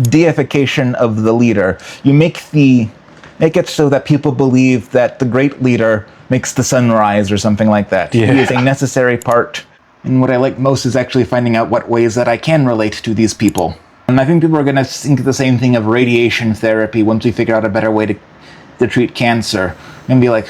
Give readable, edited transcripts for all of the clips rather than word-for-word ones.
deification of the leader. You make it so that people believe that the great leader makes the sun rise or something like that. Yeah. He is a necessary part. And what I like most is actually finding out what ways that I can relate to these people. And I think people are going to think the same thing of radiation therapy once we figure out a better way to treat cancer. And be like,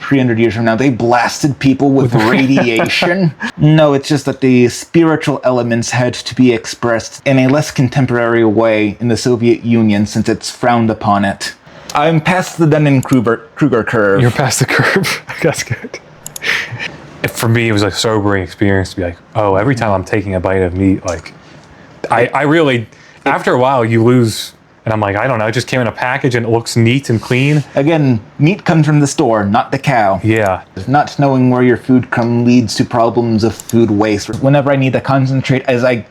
300 years from now, they blasted people with radiation? No, it's just that the spiritual elements had to be expressed in a less contemporary way in the Soviet Union since it's frowned upon it. I'm past the Dunning-Kruger curve. You're past the curve. That's good. For me, it was a sobering experience to be like, oh, every time I'm taking a bite of meat, like, I really, after a while, you lose. And I'm like, I don't know, it just came in a package and it looks neat and clean. Again, meat comes from the store, not the cow. Yeah. Not knowing where your food comes leads to problems of food waste. Whenever I need to concentrate as I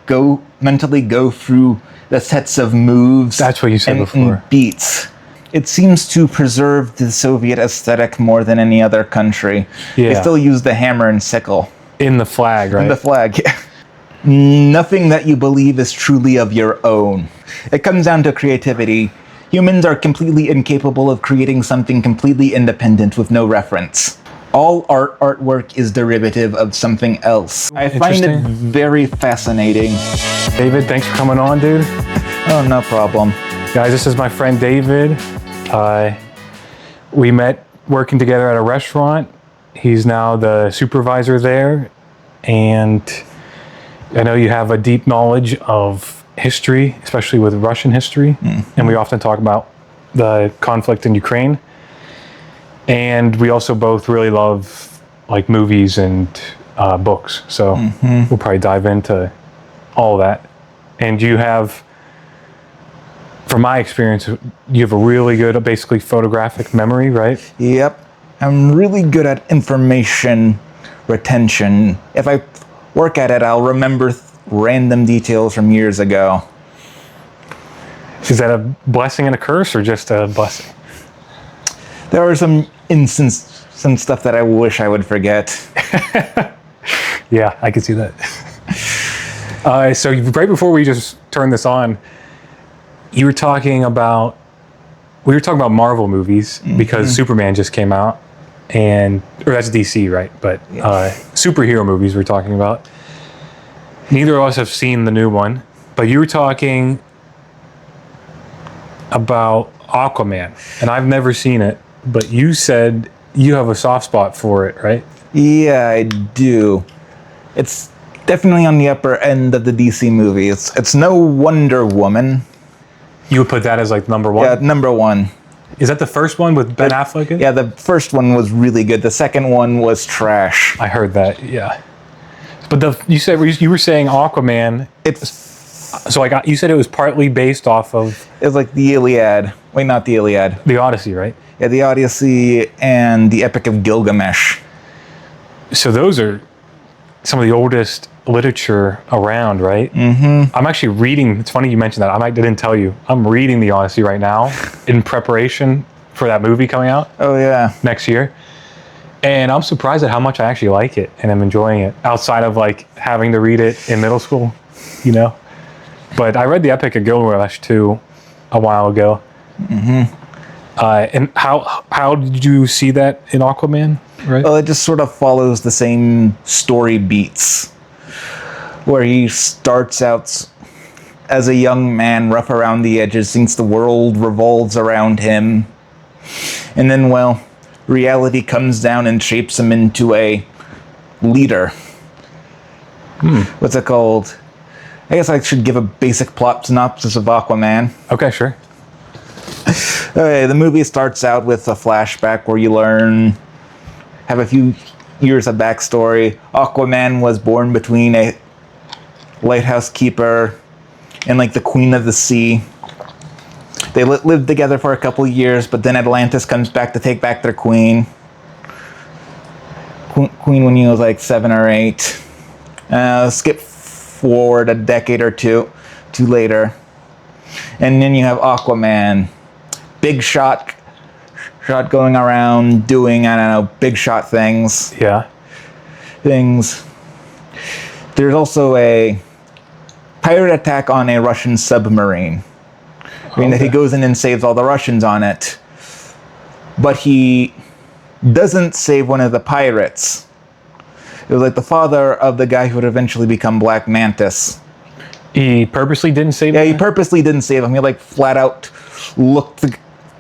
mentally go through the sets of moves. That's what you said before. And beats. It seems to preserve the Soviet aesthetic more than any other country. Yeah. They still use the hammer and sickle. In the flag, right? In the flag, yeah. Nothing that you believe is truly of your own. It comes down to creativity. Humans are completely incapable of creating something completely independent with no reference. All artwork is derivative of something else. I find it very fascinating. David, thanks for coming on, dude. Oh, no problem. Guys, this is my friend David. We met working together at a restaurant. He's now the supervisor there. And I know you have a deep knowledge of history, especially with Russian history. And we often talk about the conflict in Ukraine. And we also both really love like movies and books. So we'll probably dive into all that. And you have, from my experience, you have a really good, basically photographic memory, right? Yep. I'm really good at information retention. If I work at it, I'll remember random details from years ago. Is that a blessing and a curse, or just a blessing? There are some stuff that I wish I would forget. Yeah, I can see that. So right before we just turned this on, we were talking about Marvel movies because Superman just came out, or that's DC, right? But superhero movies we're talking about. Neither of us have seen the new one, but you were talking about Aquaman, and I've never seen it, but you said you have a soft spot for it, right? Yeah, I do. It's definitely on the upper end of the DC movies. It's no Wonder Woman. You would put that as like number one? Yeah, number one. Is that the first one with Ben Affleck in it? Yeah, the first one was really good. The second one was trash. I heard that, yeah. But you were saying Aquaman. You said it was partly based off of. It's like the Iliad. Wait, not the Iliad. The Odyssey, right? Yeah, the Odyssey and the Epic of Gilgamesh. So those are some of the oldest literature around, right? I'm actually reading. It's funny you mentioned that. I didn't tell you. I'm reading the Odyssey right now in preparation for that movie coming out. Oh yeah, next year. And I'm surprised at how much I actually like it and I'm enjoying it outside of like having to read it in middle school, you know. But I read the Epic of Gilgamesh too a while ago. And how did you see that in Aquaman? Right. Well, it just sort of follows the same story beats, where he starts out as a young man, rough around the edges, thinks the world revolves around him, and then, well, reality comes down and shapes him into a leader. What's it called? I guess I should give a basic plot synopsis of Aquaman. Okay, sure. Okay, the movie starts out with a flashback where you have a few years of backstory. Aquaman was born between a lighthouse keeper and like the Queen of the Sea. They lived together for a couple years, but then Atlantis comes back to take back their queen. Queen when he was like 7 or 8. Skip forward a decade or two later. And then you have Aquaman. Big shot going around doing, I don't know, big shot things. Yeah. Things. There's also a pirate attack on a Russian submarine. I mean, that he goes in and saves all the Russians on it. But he doesn't save one of the pirates. It was like the father of the guy who would eventually become Black Mantis. He purposely didn't save Yeah, him? he purposely didn't save him. He like flat out looked the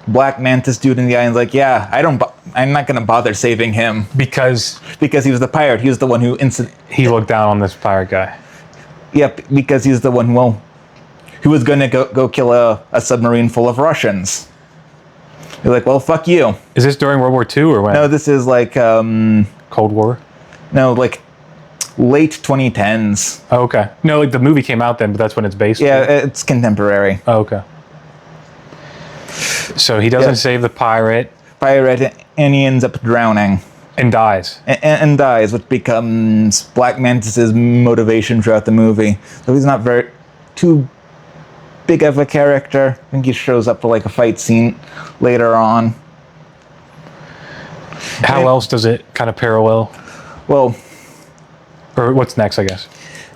Black Mantis dude in the eye and was like, yeah, I'm not gonna bother saving him. Because he was the pirate. He was the one who he looked down on this pirate guy. Yep, because he's the one who was gonna go kill a submarine full of Russians. You're like, well, fuck you. Is this during World War II or when? No, this is like Cold War? no, like late 2010s. Oh, okay. No, like the movie came out then, but that's when it's based. Yeah, it's contemporary. Oh, okay. So he doesn't save the pirate. And he ends up drowning. And dies. And dies, which becomes Black Mantis's motivation throughout the movie. So he's not too big of a character. I think he shows up for like a fight scene later on. How else does it kind of parallel? Well, or what's next, I guess?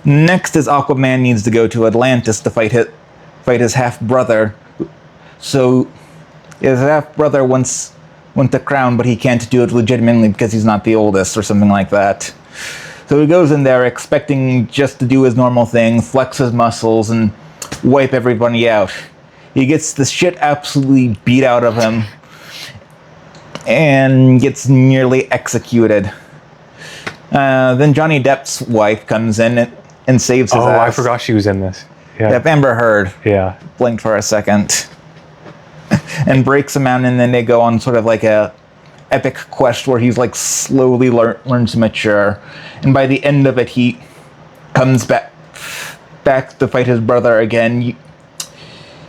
Next is Aquaman needs to go to Atlantis to fight his half-brother. So his half-brother wants the crown, but he can't do it legitimately because he's not the oldest or something like that. So he goes in there expecting just to do his normal thing, flex his muscles, and wipe everybody out. He gets the shit absolutely beat out of him and gets nearly executed. Then Johnny Depp's wife comes in and saves his ass. Oh, I forgot she was in this. Yeah. Yep, Amber Heard. Yeah. Blinked for a second. And breaks him out, and then they go on sort of like a epic quest where he's like slowly learns to mature. And by the end of it, he comes back to fight his brother again.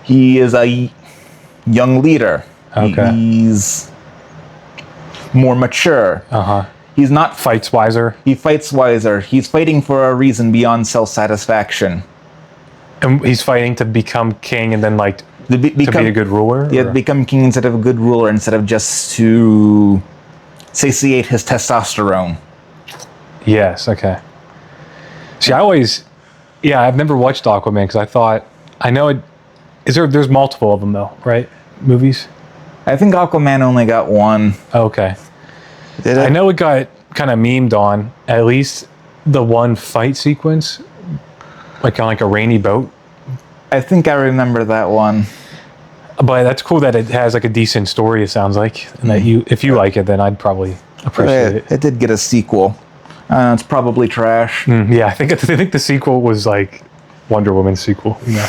He is a young leader. Okay. He's more mature. Uh-huh. He's not... Fights wiser. He fights wiser. He's fighting for a reason beyond self-satisfaction. And he's fighting to become king and then like to be a good ruler? Yeah, become king instead of a good ruler, instead of just to satiate his testosterone. Yes, okay. See, I've never watched Aquaman because I thought, I know it, there's multiple of them though, right? Movies? I think Aquaman only got one. Okay. Did it? I know it got kind of memed on, at least the one fight sequence, like on like a rainy boat. I think I remember that one. But that's cool that it has like a decent story, it sounds like. And that if you like it, then I'd probably appreciate it. It did get a sequel. It's probably trash. Yeah, I think the sequel was like Wonder Woman's sequel. Yeah.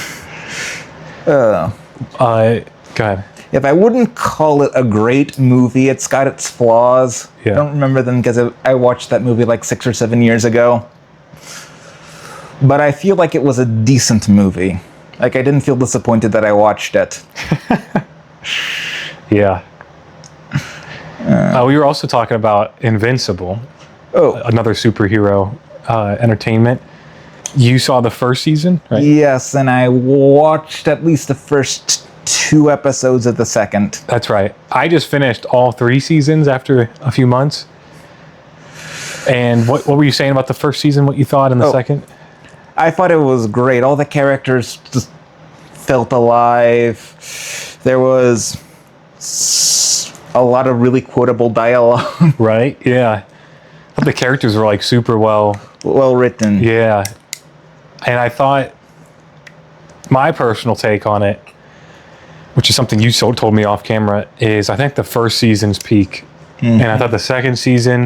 Go ahead. If I wouldn't call it a great movie, it's got its flaws. Yeah. I don't remember them because I watched that movie like 6 or 7 years ago. But I feel like it was a decent movie. Like, I didn't feel disappointed that I watched it. Yeah. We were also talking about Invincible. Oh. Another superhero entertainment. You saw the first season, right? Yes, and I watched at least the first 2 episodes of the second. That's right. I just finished all 3 seasons after a few months. And what were you saying about the first season, what you thought in the second? I thought it was great. All the characters just felt alive. There was a lot of really quotable dialogue. Right? Yeah. The characters were like super well written. Yeah. And I thought my personal take on it, which is something you told me off camera, is I think the first season's peak. And I thought the second season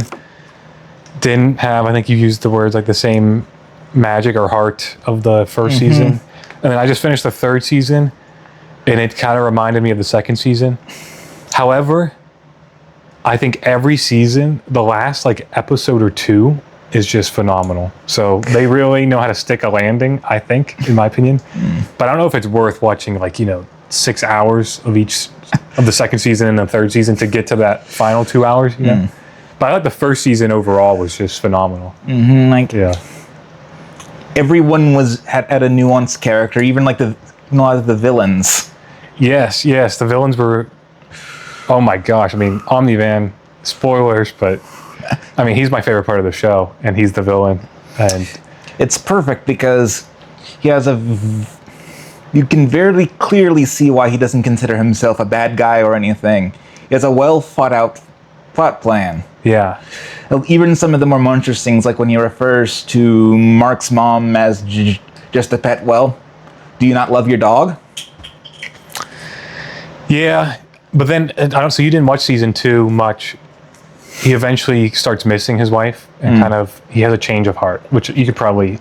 didn't have, I think you used the words like the same magic or heart of the first season. And then I just finished the third season and it kind of reminded me of the second season. However, I think every season, the last like episode or 2 is just phenomenal. So they really know how to stick a landing, I think, in my opinion. But I don't know if it's worth watching like, 6 hours of each of the second season and the third season to get to that final 2 hours, But I thought the first season overall was just phenomenal. Everyone had a nuanced character, even like a lot of the villains. Yes, the villains were, oh my gosh, I mean, Omni-Man, spoilers, but I mean, he's my favorite part of the show, and he's the villain. And it's perfect because he has You can very clearly see why he doesn't consider himself a bad guy or anything. He has a well thought out plot plan. Yeah. Even some of the more monstrous things, like when he refers to Mark's mom as just a pet. Well, do you not love your dog? Yeah, but then I don't. So you didn't watch season 2 much. He eventually starts missing his wife, and he has a change of heart, which you could probably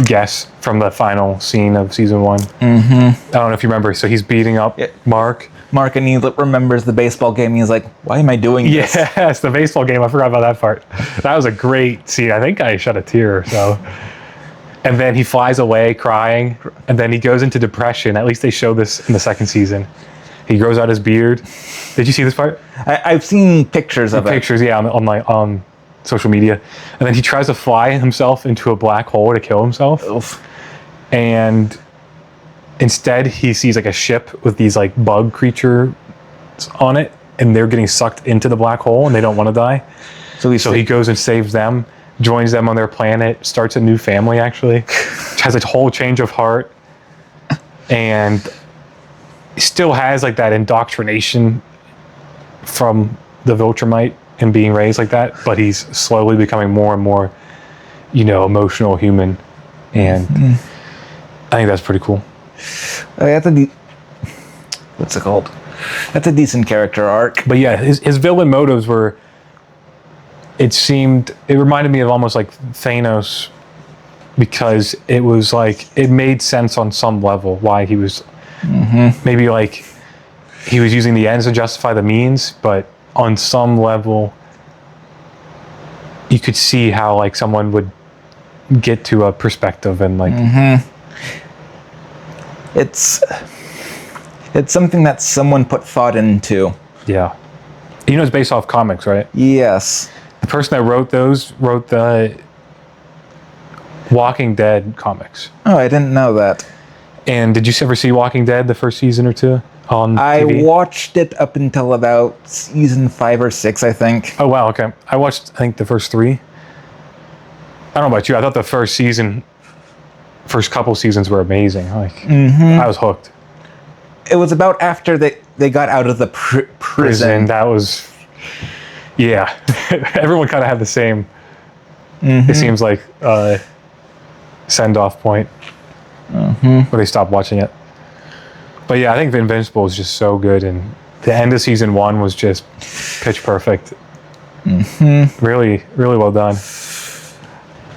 guess from the final scene of season 1. I don't know if you remember. So he's beating up Mark, and he remembers the baseball game. He's like, "Why am I doing this?" Yes, the baseball game. I forgot about that part. That was a great scene. I think I shed a tear or so. And then he flies away crying, and then he goes into depression. At least they show this in the second season. He grows out his beard. Did you see this part? I've seen pictures of it. Pictures, yeah, on social media. And then he tries to fly himself into a black hole to kill himself. Oof. And instead, he sees like a ship with these like bug creatures on it, and they're getting sucked into the black hole, and they don't want to die. So he goes and saves them, joins them on their planet, starts a new family. Actually, has a whole change of heart, and still has like that indoctrination from the Viltrumite and being raised like that, but he's slowly becoming more and more, emotional human, and I think that's pretty cool. What's it called? That's a decent character arc. But yeah, his villain motives were. It reminded me of almost like Thanos, because it was like it made sense on some level why he was. Maybe like he was using the ends to justify the means, but on some level you could see how like someone would get to a perspective and like it's something that someone put thought into. Yeah. It's based off comics, right? Yes. The person that wrote the Walking Dead comics. Oh, I didn't know that. And did you ever see Walking Dead, the first season or 2 on TV? I watched it up until about season 5 or 6, I think. Oh, wow, okay. I watched, I think, the first 3. I don't know about you. I thought the first couple seasons were amazing. Like, I was hooked. It was about after they got out of the prison. That was, yeah. Everyone kind of had the same, it seems like, send-off point. Where they stopped watching it. But yeah, I think Invincible is just so good, and the end of season 1 was just pitch perfect. Really, really well done.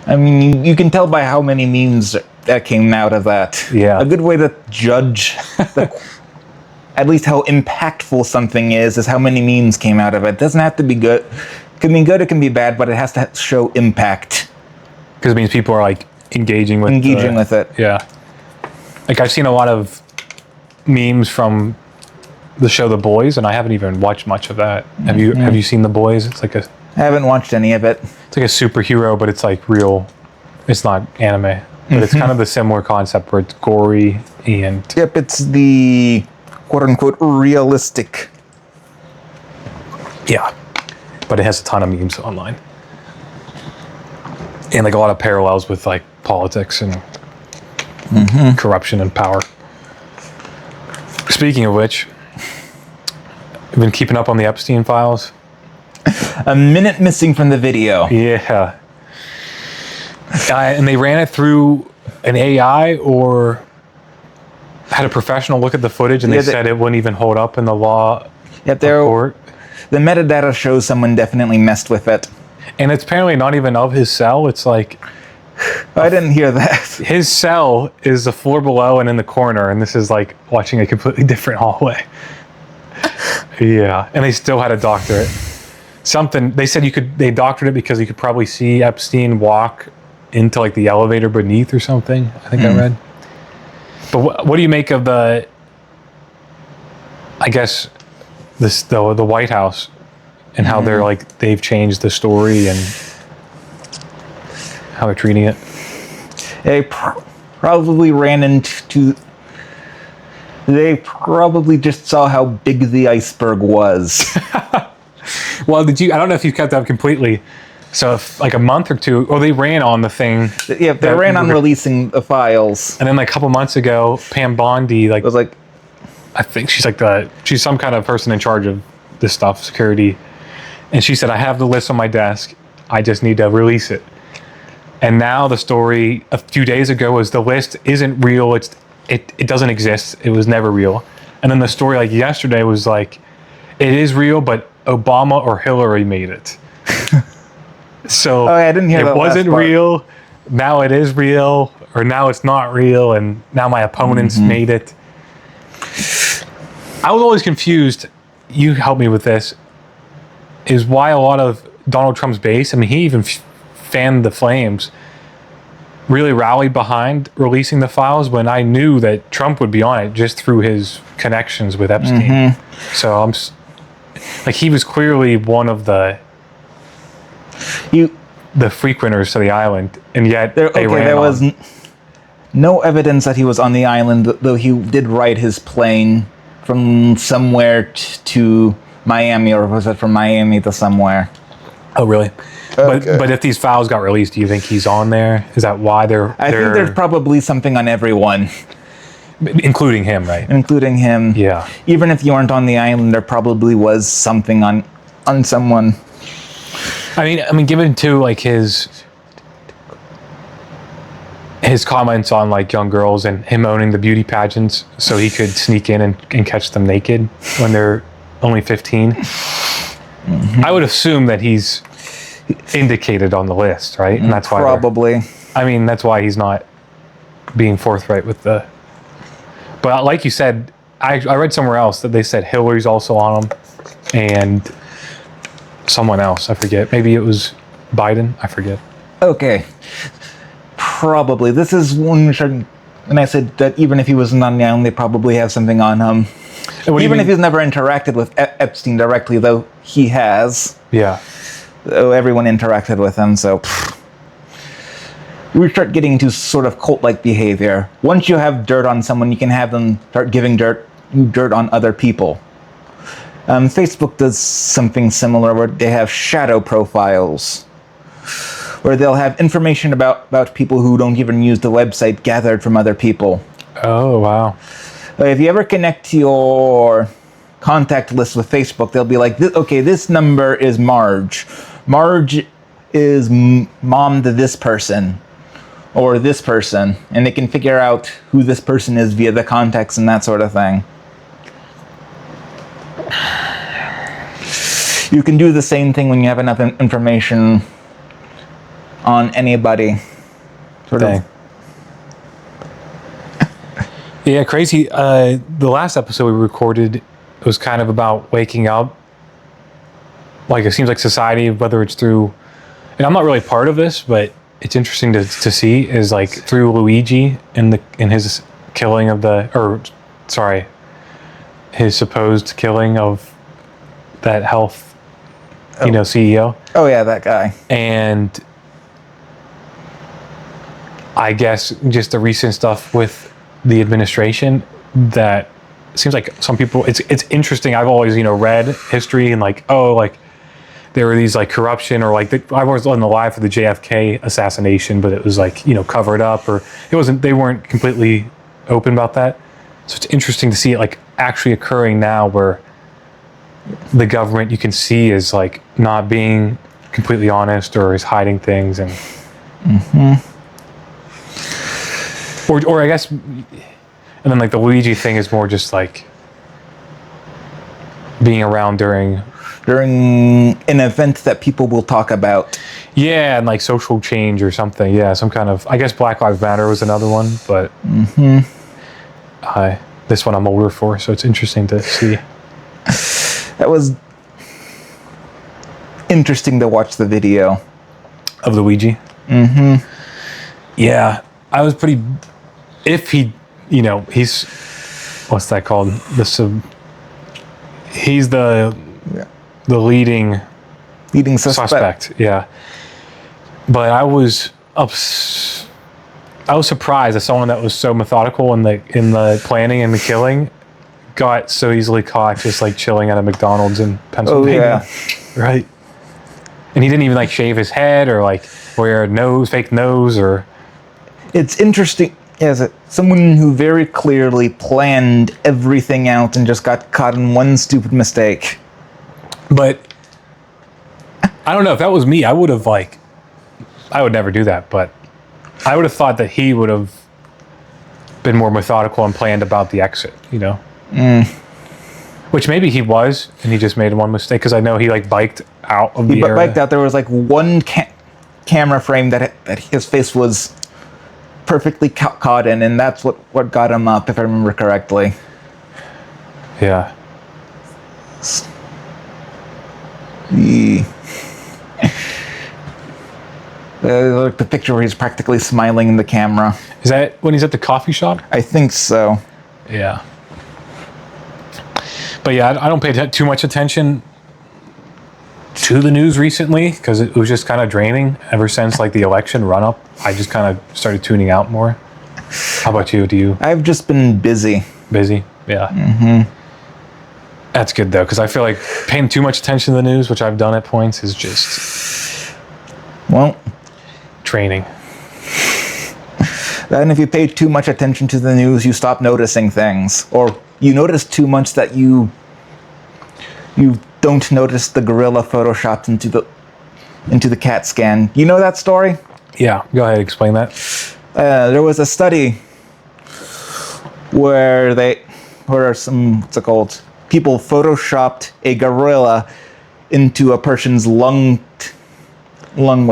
I mean, you can tell by how many memes that came out of that. Yeah. A good way to judge at least how impactful something is how many memes came out of it. It doesn't have to be good. It can be good, it can be bad, but it has to show impact. Because it means people are like engaging with it. Yeah. Like I've seen a lot of memes from the show The Boys, and I haven't even watched much of that. Have you seen The Boys? It's like I haven't watched any of it. It's like a superhero, but it's like real. It's not anime, but it's kind of the similar concept where it's gory and. Yep, it's the quote unquote realistic. Yeah, but it has a ton of memes online, and like a lot of parallels with like politics and corruption and power. Speaking of which, I've been keeping up on the Epstein files. A minute missing from the video. Yeah. And they ran it through an AI or had a professional look at the footage, and they said it wouldn't even hold up in the law court. The metadata shows someone definitely messed with it. And it's apparently not even of his cell. It's like... I didn't hear that. His cell is the floor below and in the corner, and this is like watching a completely different hallway. Yeah, and they still had to doctor it. They said they doctored it because you could probably see Epstein walk into like the elevator beneath or something, I think I read. But what do you make of the, I guess, the White House and how they've changed the story and how they're treating it? They probably they probably just saw how big the iceberg was. Well, I don't know if you kept up completely. So if, like a month or two, or they ran on the thing. Yeah, they ran on releasing the files. And then like a couple months ago, Pam Bondi, like, It was like, I think she's some kind of person in charge of this stuff, security. And she said, I have the list on my desk. I just need to release it. And now the story a few days ago was the list isn't real. It doesn't exist. It was never real. And then the story like yesterday was like, it is real, but Obama or Hillary made it. So I didn't hear that it wasn't last part. real. Now it is real, or now it's not real, and now my opponents made it. I was always confused. You help me with this. Is why a lot of Donald Trump's base, I mean, he even fanned the flames, really rallied behind releasing the files when I knew that Trump would be on it just through his connections with Epstein. So like, he was clearly one of the frequenters to the island, and yet they ran there on. was no evidence that he was on the island, though he did ride his plane from somewhere to Miami, or was it from Miami to somewhere? Oh, really? Okay. But if these files got released, do you think he's on there? Is that why they're I think there's probably something on everyone, including him, right? including him. Yeah. Even if you weren't on the island, there probably was something on someone. I mean, given to like his comments on like young girls and him owning the beauty pageants, so he could sneak in and catch them naked when they're only 15. I would assume that he's indicated on the list, right? And that's why Probably. I mean, that's why he's not being forthright with the. But like you said, I read somewhere else that they said Hillary's also on them, and someone else, I forget. Maybe it was Biden. I forget. Okay. Probably. This is one which and I said that even if he wasn't on the island, they probably have something on him. Even if he's never interacted with Epstein directly, though he has. Yeah. Though everyone interacted with him, so we start getting into sort of cult-like behavior. Once you have dirt on someone, you can have them start giving dirt on other people. Facebook does something similar where they have shadow profiles, where they'll have information about people who don't even use the website gathered from other people. Oh, wow. If you ever connect to your contact list with Facebook, they'll be like, okay, this number is Marge. Marge is mom to this person, or this person, and they can figure out who this person is via the contacts and that sort of thing. You can do the same thing when you have enough information on anybody. Sort of. Yeah, crazy. The last episode we recorded was kind of about waking up. Like, it seems like society, whether it's through, and I'm not really part of this, but it's interesting to see, is like through Luigi in his killing of his supposed killing of that health, CEO. Oh yeah, that guy. And I guess just the recent stuff with the administration, that seems like some people, it's interesting. I've always, read history and like, there were these like corruption, or like I was on the live for the JFK assassination, but it was like, covered up, or they weren't completely open about that. So it's interesting to see it like actually occurring now, where the government, you can see, is like not being completely honest, or is hiding things, and or I guess, and then like the Luigi thing is more just like being around during an event that people will talk about. Yeah, and like social change or something. Yeah, some kind of, I guess Black Lives Matter was another one, but this one I'm older for, so it's interesting to see. That was interesting to watch the video of Luigi. Yeah, I was pretty. If he, he's, what's that called? He's the leading suspect. Yeah, but I was surprised that someone that was so methodical in the planning and the killing got so easily caught just like chilling at a McDonald's in Pennsylvania. Oh, yeah. Right. And he didn't even like shave his head or like wear a nose, fake nose, or. It's interesting as someone who very clearly planned everything out and just got caught in one stupid mistake. But I don't know if that was me. I would never do that, but I would have thought that he would have been more methodical and planned about the exit, you know? Which maybe he was, and he just made one mistake, because I know he like biked out of the area. He biked out. There was like one camera frame that his face was perfectly caught in, and that's what got him up, if I remember correctly. Yeah. Like the picture where he's practically smiling in the camera. Is that when he's at the coffee shop? I think so. Yeah. But yeah, I don't pay too much attention to the news recently because it was just kind of draining ever since like the election run up. I just kind of started tuning out more. How about you? Do you? I've just been busy. Busy? Yeah. That's good though, because I feel like paying too much attention to the news, which I've done at points, is just draining. Then if you pay too much attention to the news, you stop noticing things, or you notice too much that you don't notice the gorilla photoshopped into the CAT scan. You know that story? Yeah, go ahead, explain that. There was a study where some people photoshopped a gorilla into a person's lung lung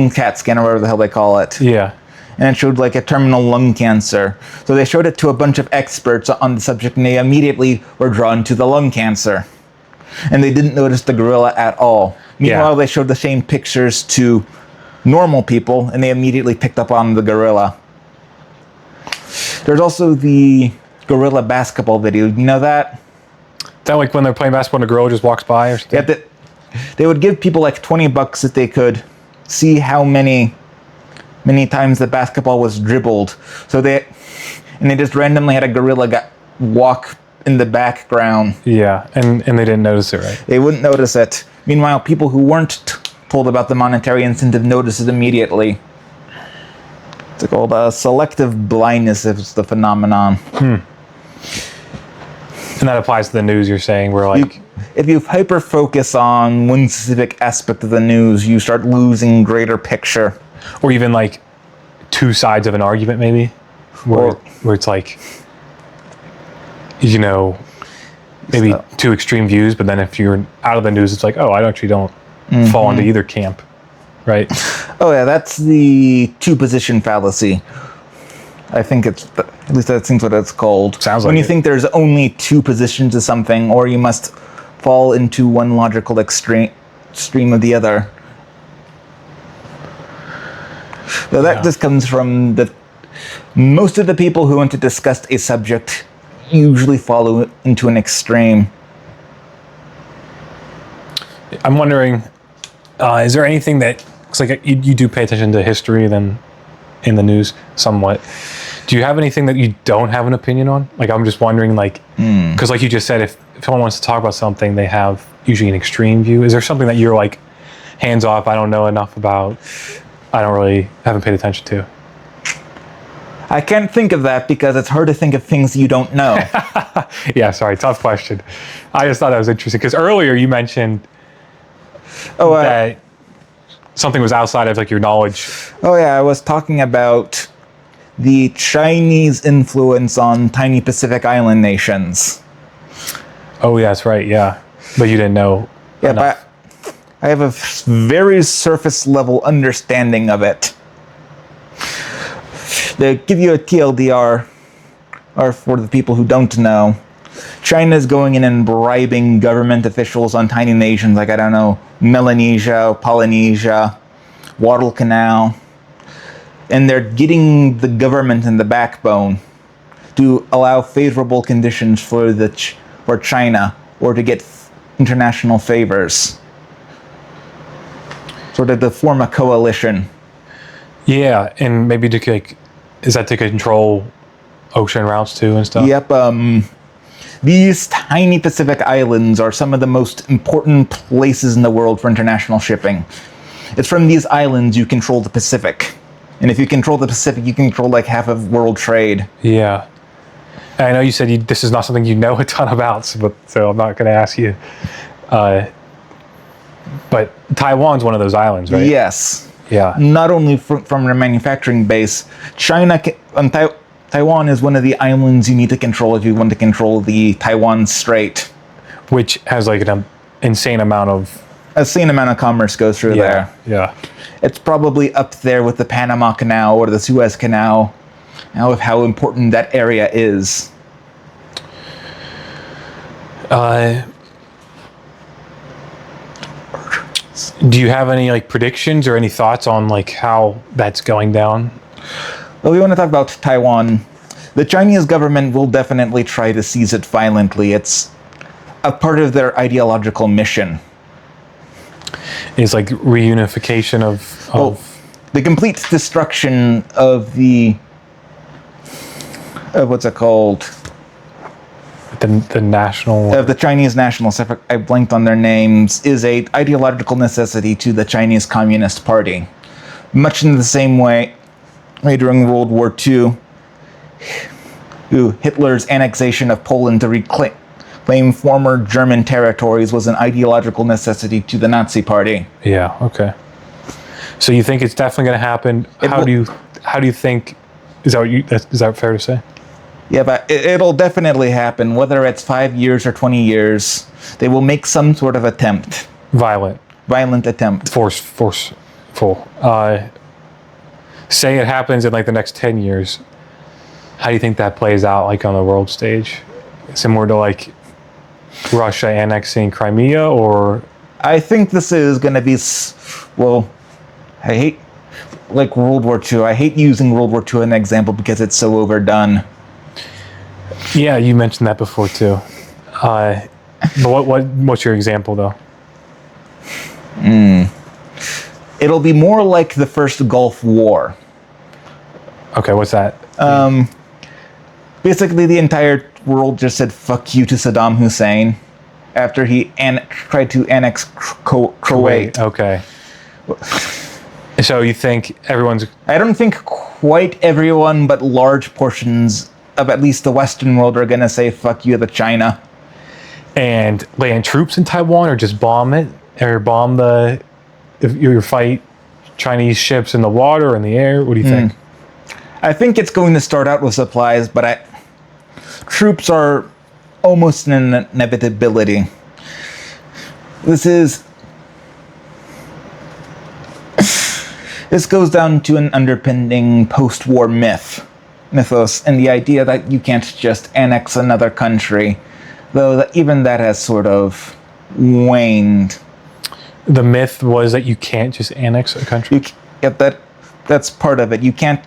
CAT scan, or whatever the hell they call it. Yeah. And it showed like a terminal lung cancer. So they showed it to a bunch of experts on the subject, and they immediately were drawn to the lung cancer. And they didn't notice the gorilla at all. Meanwhile, they showed the same pictures to normal people, and they immediately picked up on the gorilla. There's also the gorilla basketball video. You know that? Is that like when they're playing basketball and a gorilla just walks by or something? Yeah, they would give people like $20 if they could see how many times the basketball was dribbled. So they just randomly had a gorilla walk in the background. Yeah, and they didn't notice it, right? They wouldn't notice it. Meanwhile, people who weren't told about the monetary incentive noticed it immediately. It's called selective blindness is the phenomenon. And that applies to the news, you're saying, where like... If you hyper-focus on one specific aspect of the news, you start losing greater picture. Or even like two sides of an argument, maybe, where it's like, you know, maybe two extreme views, but then if you're out of the news, it's like, oh, I actually don't fall into either camp, right? Oh yeah, that's the two-position fallacy. I think at least that seems what it's called. Sounds like when you think there's only two positions to something, or you must fall into one logical extreme of the other. So that just comes from most of the people who want to discuss a subject usually follow into an extreme. I'm wondering, is there anything that looks like you do pay attention to history then in the news somewhat? Do you have anything that you don't have an opinion on? Like, I'm just wondering, like, because like you just said, if someone wants to talk about something, they have usually an extreme view. Is there something that you're like, hands off, I don't know enough about, haven't paid attention to? I can't think of that because it's hard to think of things you don't know. Yeah, sorry, tough question. I just thought that was interesting because earlier you mentioned that something was outside of like your knowledge. Oh yeah, I was talking about the Chinese influence on tiny Pacific Island nations. Oh yeah, that's right, yeah. But you didn't know. Yeah, but I have a very surface level understanding of it. They give you a TLDR, or for the people who don't know, China's going in and bribing government officials on tiny nations like, I don't know, Melanesia, Polynesia, Guadalcanal, and they're getting the government in the backbone to allow favorable conditions for China, or to get international favors, sort of to form a coalition. Yeah, and maybe is that to control ocean routes too and stuff? Yep. These tiny Pacific islands are some of the most important places in the world for international shipping. It's from these islands you control the Pacific. And if you control the Pacific, you control like half of world trade. Yeah. I know you said this is not something you know a ton about, so I'm not going to ask you. But Taiwan's one of those islands, right? Yes. Yeah. Not only from their manufacturing base, Taiwan is one of the islands you need to control if you want to control the Taiwan Strait. Which has like an insane amount of commerce goes through there. Yeah. It's probably up there with the Panama Canal or the Suez Canal, with how important that area is. Do you have any like predictions or any thoughts on like how that's going down? Well, we want to talk about Taiwan. The Chinese government will definitely try to seize it violently. It's a part of their ideological mission. It's like reunification of the complete destruction of what's it called? The national of the Chinese nationalists. I blanked on their names. Is a ideological necessity to the Chinese Communist Party, much in the same way during World War II. Hitler's annexation of Poland to reclaim former German territories was an ideological necessity to the Nazi Party. Yeah. Okay. So you think it's definitely going to happen? How do you think? Is that fair to say? Yeah, but it'll definitely happen. Whether it's 5 years or 20 years, they will make some sort of attempt. Violent attempt. Forceful. Say it happens in like the next 10 years. How do you think that plays out, like on the world stage? Similar to like Russia annexing Crimea, or? I think this is going to be, well, I hate, like World War II. I hate using World War II as an example because it's so overdone. Yeah, you mentioned that before too. But what's your example though? It'll be more like the first Gulf War. Okay, what's that? Basically, the entire world just said "fuck you" to Saddam Hussein after he tried to annex Kuwait. Okay. So you think everyone's? I don't think quite everyone, but large portions of at least the Western world are gonna say "fuck you" to China. And land troops in Taiwan, or just bomb it, or bomb you fight Chinese ships in the water or in the air? What do you think? I think it's going to start out with supplies, but troops are almost an inevitability. This goes down to an underpinning post-war mythos, and the idea that you can't just annex another country, though even that has sort of waned. The myth was that you can't just annex a country? That's part of it. You can't.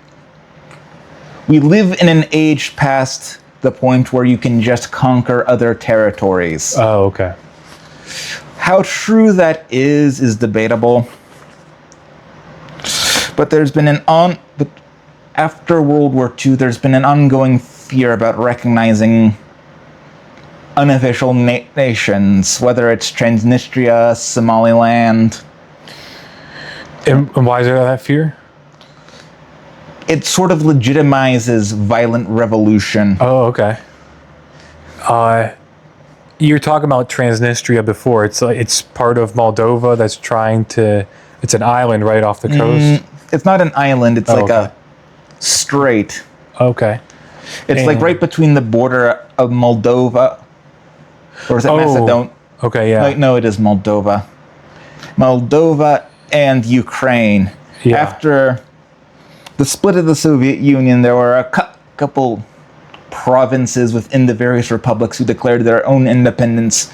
We live in an age past the point where you can just conquer other territories. Oh, okay. How true that is debatable. But but after World War II, there's been an ongoing fear about recognizing unofficial nations, whether it's Transnistria, Somaliland. And why is there that fear? It sort of legitimizes violent revolution. Oh, okay. You were talking about Transnistria before. It's part of Moldova that's trying to. It's an island right off the coast. It's not an island. It's a strait. Okay. It's like right between the border of Moldova, or is it Macedonia? Okay, yeah. No, it is Moldova. Moldova and Ukraine. Yeah. After the split of the Soviet Union, there were a couple provinces within the various republics who declared their own independence,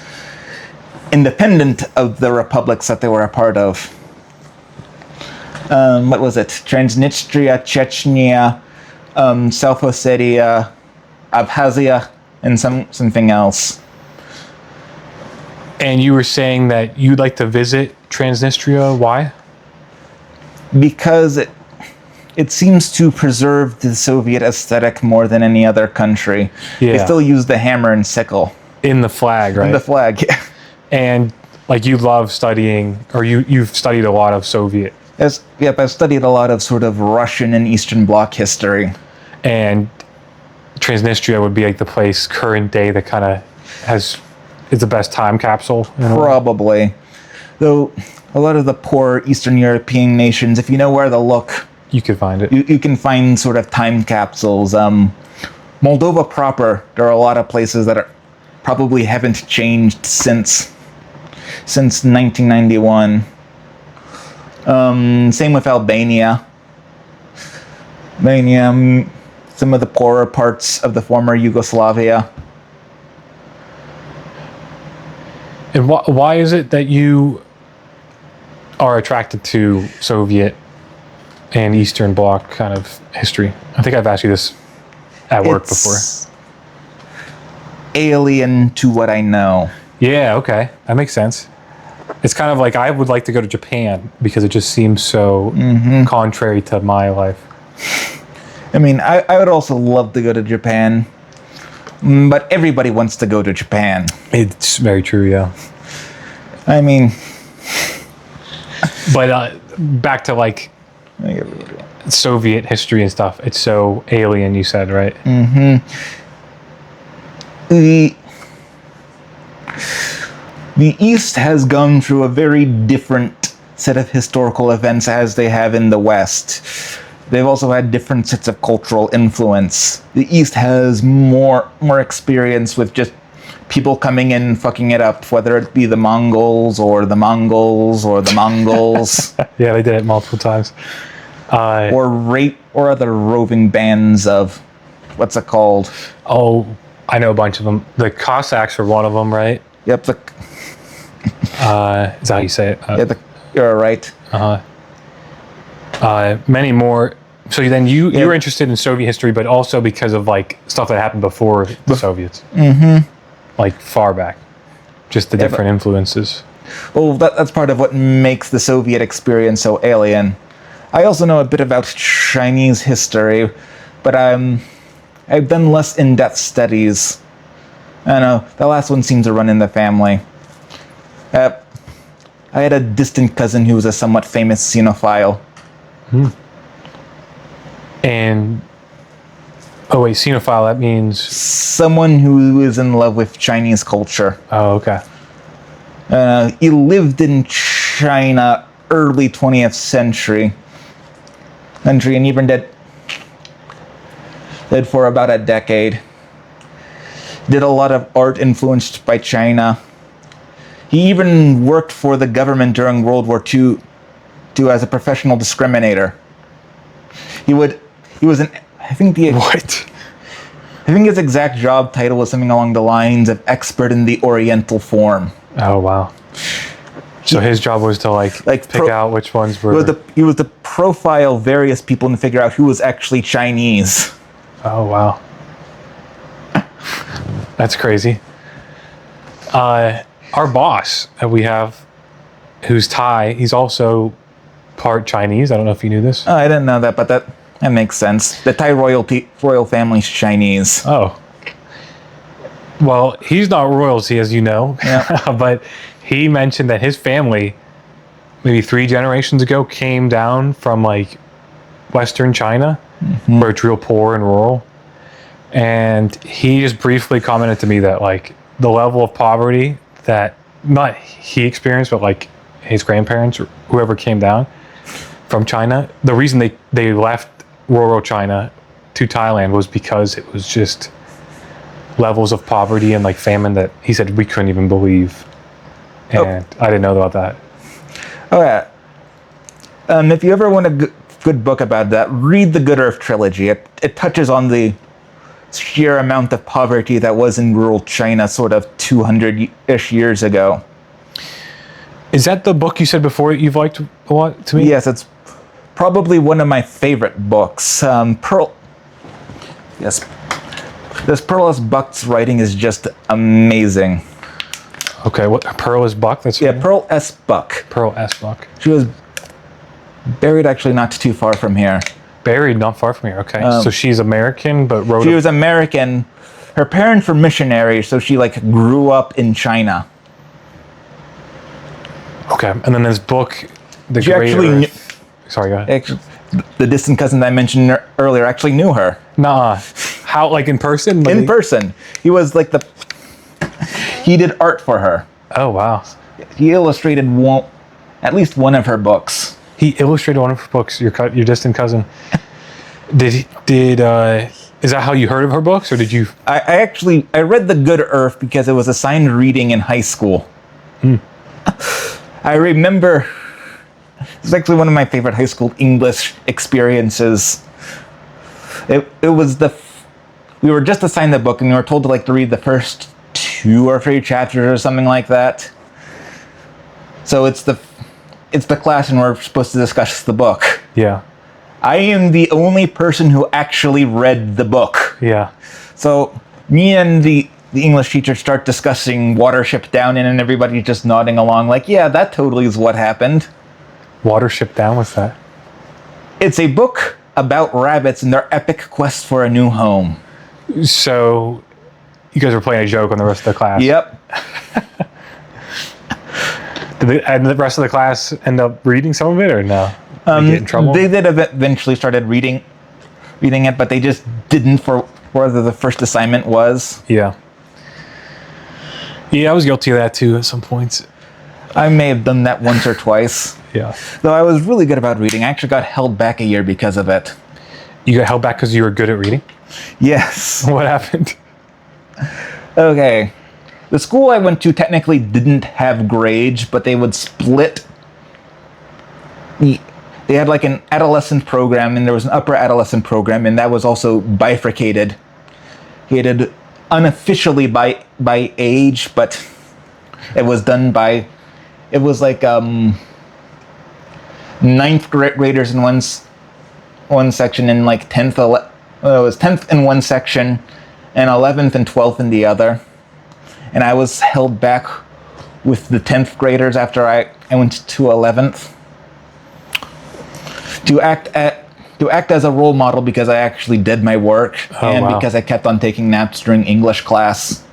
independent of the republics that they were a part of. What was it? Transnistria, Chechnya, South Ossetia, Abkhazia, and something else. And you were saying that you'd like to visit Transnistria. Why? Because it seems to preserve the Soviet aesthetic more than any other country. They Yeah. still use the hammer and sickle In the flag, right? in the flag. And like you love studying, or you've studied a lot of Soviet, Yep, I've studied a lot of sort of Russian and Eastern Bloc history. and Transnistria would be like the place current day that kind of is the best time capsule. In a way. Probably. Though a lot of the poor Eastern European nations, if you know where to look, You could find it. you can find sort of time capsules. Moldova proper, there are a lot of places that probably haven't changed since 1991. Same with Albania. Some of the poorer parts of the former Yugoslavia. And why is it that you are attracted to Soviet and Eastern Bloc kind of history? I think I've asked you this at work before. It's alien to what I know. Yeah, okay. That makes sense. It's kind of like I would like to go to Japan because it just seems so contrary to my life. I mean, I would also love to go to Japan, but everybody wants to go to Japan. It's very true, yeah. I mean, But back to like Soviet history and stuff, it's so alien, you said, right? the East has gone through a very different set of historical events as they have in the West. They've also had different sets of cultural influence. The East has more experience with just people coming in and fucking it up, whether it be the Mongols or the Mongols or the Mongols. Yeah, they did it multiple times. or other roving bands of, what's it called? Oh, I know a bunch of them. The Cossacks are one of them, right? Yep, Is that how you say it? you're right. Many more. So then you were interested in Soviet history, but also because of like stuff that happened before the Soviets. Like far back. Just the different influences. Well, that's part of what makes the Soviet experience so alien. I also know a bit about Chinese history, but I've done less in-depth studies. I don't know, the last one seemed to run in the family. I had a distant cousin who was a somewhat famous xenophile. And oh wait, xenophile, that means Someone who is in love with Chinese culture. oh okay. He lived in China early 20th century, and even did for about a decade. Did a lot of art influenced by China. He even worked for the government during World War II as a professional discriminator. He was an, I think his exact job title was something along the lines of expert in the Oriental form. Oh wow. So his job was to like pick out which ones were. He was to profile various people and figure out who was actually Chinese. Oh wow. That's crazy. Our boss that we have, who's Thai, he's also part Chinese. I don't know if you knew this. Oh, I didn't know that, but that makes sense. The Thai royal family's Chinese. Oh. Well, he's not royalty, as you know. Yeah. But he mentioned that his family, maybe 3 generations ago, came down from like Western China, where it's real poor and rural. And he just briefly commented to me that like the level of poverty that not he experienced, but like his grandparents or whoever came down from China, the reason they left rural China to Thailand was because it was just levels of poverty and like famine that he said we couldn't even believe. And I didn't know about that. Oh yeah. If you ever want a good book about that, read the Good Earth trilogy. It touches on the sheer amount of poverty that was in rural China sort of 200-ish years ago. Is that the book you said before that you've liked a lot to me? Yes, it's probably one of my favorite books. Pearl. Yes. This Pearl S. Buck's writing is just amazing. Okay, what Pearl S. Buck? That's Pearl S. Buck. Pearl S. Buck. She was buried actually not too far from here. Buried not far from here. Okay. So she's American, but wrote. She was American. Her parents were missionaries, so she like grew up in China. Okay. And then this book, The She Great actually knew, Earth. Sorry, go ahead. actually, the distant cousin that I mentioned earlier actually knew her Nah. How, like in person? Like, in person. He was like he did art for her. Oh, wow. He illustrated at least one of her books. He illustrated one of her books, your distant cousin. Is that how you heard of her books, or did you? I read The Good Earth because it was assigned reading in high school. I remember it's actually one of my favorite high school English experiences. It was we were just assigned the book and we were told to read the first 2 or 3 chapters or something like that. So it's the class and we're supposed to discuss the book. Yeah. I am the only person who actually read the book. Yeah. So me and the English teacher start discussing Watership Down and everybody's just nodding along like, yeah, that totally is what happened. Watership Down, what's that? It's a book about rabbits and their epic quest for a new home. So you guys were playing a joke on the rest of the class. Yep. And the rest of the class end up reading some of it, or no? Did they get in trouble? They did eventually started reading it, but they just didn't for whether the first assignment was. Yeah. Yeah, I was guilty of that too at some points. I may have done that once or twice. Yeah. Though I was really good about reading. I actually got held back a year because of it. You got held back because you were good at reading? Yes. What happened? Okay. The school I went to technically didn't have grades, but they would split. They had an adolescent program, and there was an upper adolescent program, and that was also bifurcated. It unofficially by age, but it was done by. It was ninth graders in one section, and 10th. It was 10th in one section, and 11th and 12th in the other. And I was held back with the 10th graders after I went to 11th to act as a role model because I actually did my work because I kept on taking naps during English class.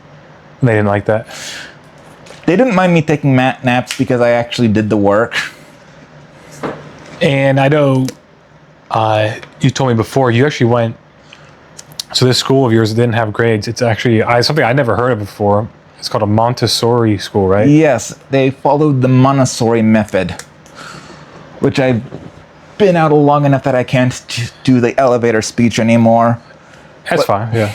They didn't like that? They didn't mind me taking naps because I actually did the work. And I know you told me before, you actually went, so this school of yours didn't have grades. It's actually something I never heard of before. It's called a Montessori school, right? Yes, they followed the Montessori method, which I've been out long enough that I can't do the elevator speech anymore. That's fine, yeah.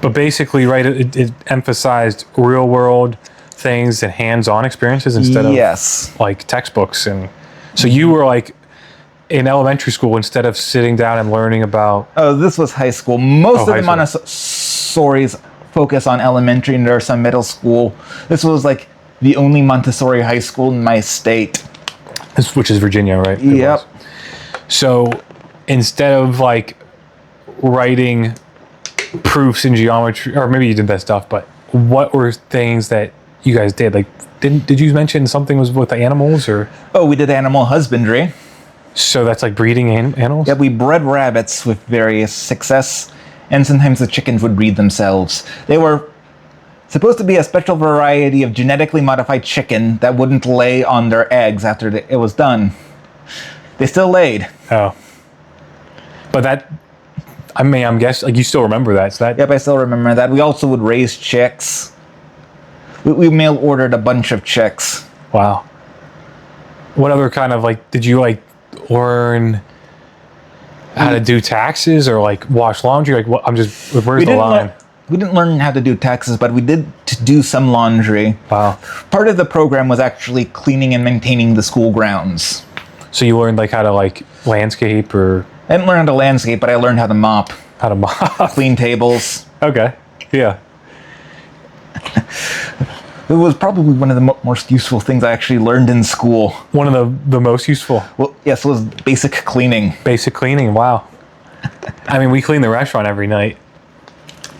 But basically, right, it emphasized real world things and hands-on experiences instead of textbooks. And so you were in elementary school, instead of sitting down and learning about... Oh, this was high school. Most of the Montessori's focus on elementary, and there are some middle school. This was the only Montessori high school in my state. Which is Virginia, right? Yep. So instead of writing proofs in geometry, or maybe you did that stuff, but what were things that you guys did? Did you mention something was with animals, or? Oh, we did animal husbandry. So that's breeding animals? Yeah, we bred rabbits with various success, and sometimes the chickens would breed themselves. They were supposed to be a special variety of genetically modified chicken that wouldn't lay on their eggs after it was done. They still laid. Oh. But that, I'm guessing, you still remember that, so that... Yep, I still remember that. We also would raise chicks. We mail-ordered a bunch of chicks. Wow. What other kind of, did you, learn how to do taxes or wash laundry? Where's the line? We didn't learn how to do taxes, but we did do some laundry. Wow. Part of the program was actually cleaning and maintaining the school grounds. So you learned how to landscape, or? I didn't learn how to landscape, but I learned how to mop. How to mop? Clean tables. Okay. Yeah. It was probably one of the most useful things I actually learned in school. One of the most useful? Well, yes, it was basic cleaning. Basic cleaning, wow. We clean the restaurant every night.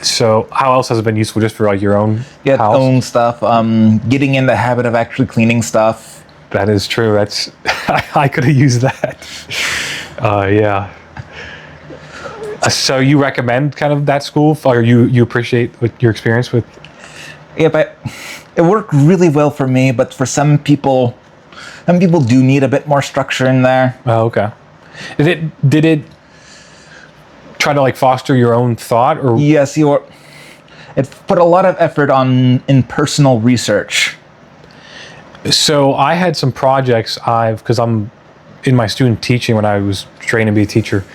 So how else has it been useful, just for your own house? Own stuff. Getting in the habit of actually cleaning stuff. That is true. That's I could have used that. Yeah. So you recommend kind of that school, or you appreciate what your experience with? Yeah, but it worked really well for me. But for some people do need a bit more structure in there. Oh, okay. Did it try to like foster your own thought, or Yes, it put a lot of effort in personal research. so I had some projects because I'm in my student teaching when I was trained to be a teacher,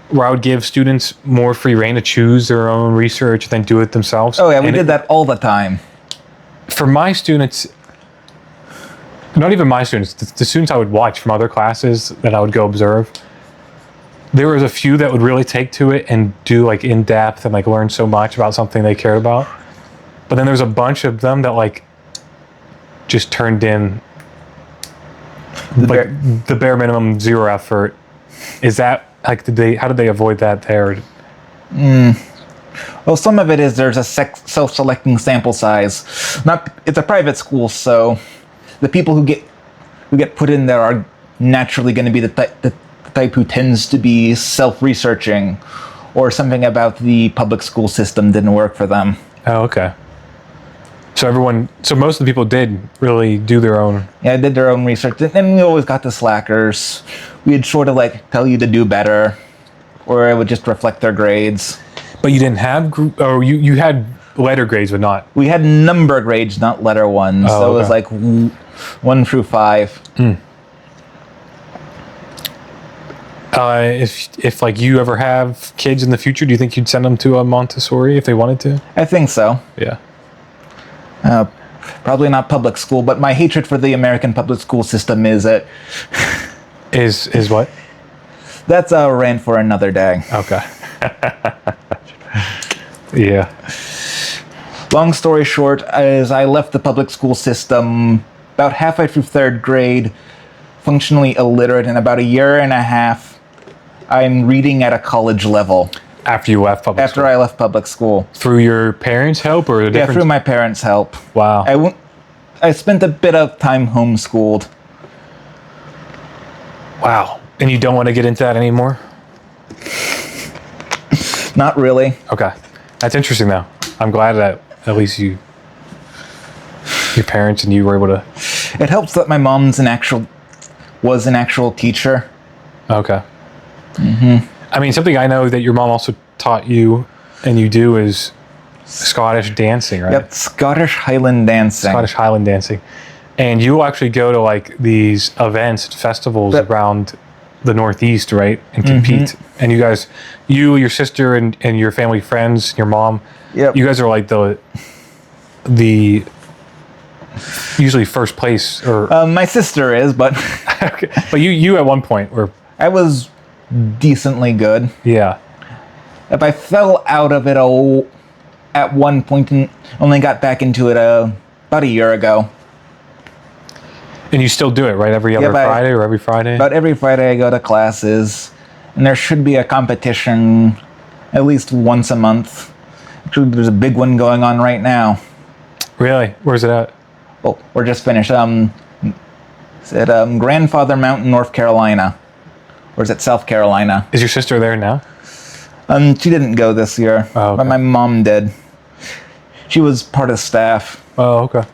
where I would give students more free reign to choose their own research and then do it themselves. Oh yeah, we did that all the time. For my students, not even my students, the students I would watch from other classes that I would go observe, there was a few that would really take to it and do like in depth and like learn so much about something they cared about. But then there's a bunch of them that like just turned in the bare minimum, zero effort. Is that like how did they avoid that there? Well, some of it is there's a self-selecting sample size. It's a private school, so the people who get put in there are naturally going to be the type who tends to be self-researching, or something about the public school system didn't work for them. Oh, okay. So most of the people did really do their own. Yeah, did their own research, and we always got the slackers. We'd sort of like tell you to do better, or it would just reflect their grades. But you didn't have you had letter grades, but not. We had number grades, not letter ones. Oh, so it was okay. like 1 through 5. If like you ever have kids in the future, do you think you'd send them to a Montessori if they wanted to? I think so. Yeah. Probably not public school, but my hatred for the American public school system is it. Is what? That's a rant for another day. Okay. Yeah. Long story short, as I left the public school system about halfway through 3rd grade, functionally illiterate, in about a year and a half, I'm reading at a college level. After you left public school? After I left public school. Through your parents' help or Yeah, through my parents' help. Wow. I spent a bit of time homeschooled. Wow. And you don't want to get into that anymore? Not really. Okay. That's interesting though. I'm glad that at least your parents and you were able to. It helps that my mom's was an actual teacher. Okay. Mm-hmm. I mean, something I know that your mom also taught you and you do is Scottish dancing, right? Yep, Scottish Highland dancing. Scottish Highland dancing. And you will actually go to like these events and festivals around the Northeast, right? And compete. Mm-hmm. And you guys, your sister and your family friends, your mom, yep. You guys are like the usually first place or... my sister is, but... Okay. But you at one point were... I was decently good. Yeah. If I fell out of it at one point and only got back into it about a year ago. And you still do it, right? Every other Friday or every Friday? About every Friday I go to classes. And there should be a competition at least once a month. Actually, there's a big one going on right now. Really? Where's it at? Oh, we're just finished. It's at Grandfather Mountain, North Carolina. Or is it South Carolina? Is your sister there now? She didn't go this year, oh, okay. But my mom did. She was part of staff. Oh, okay.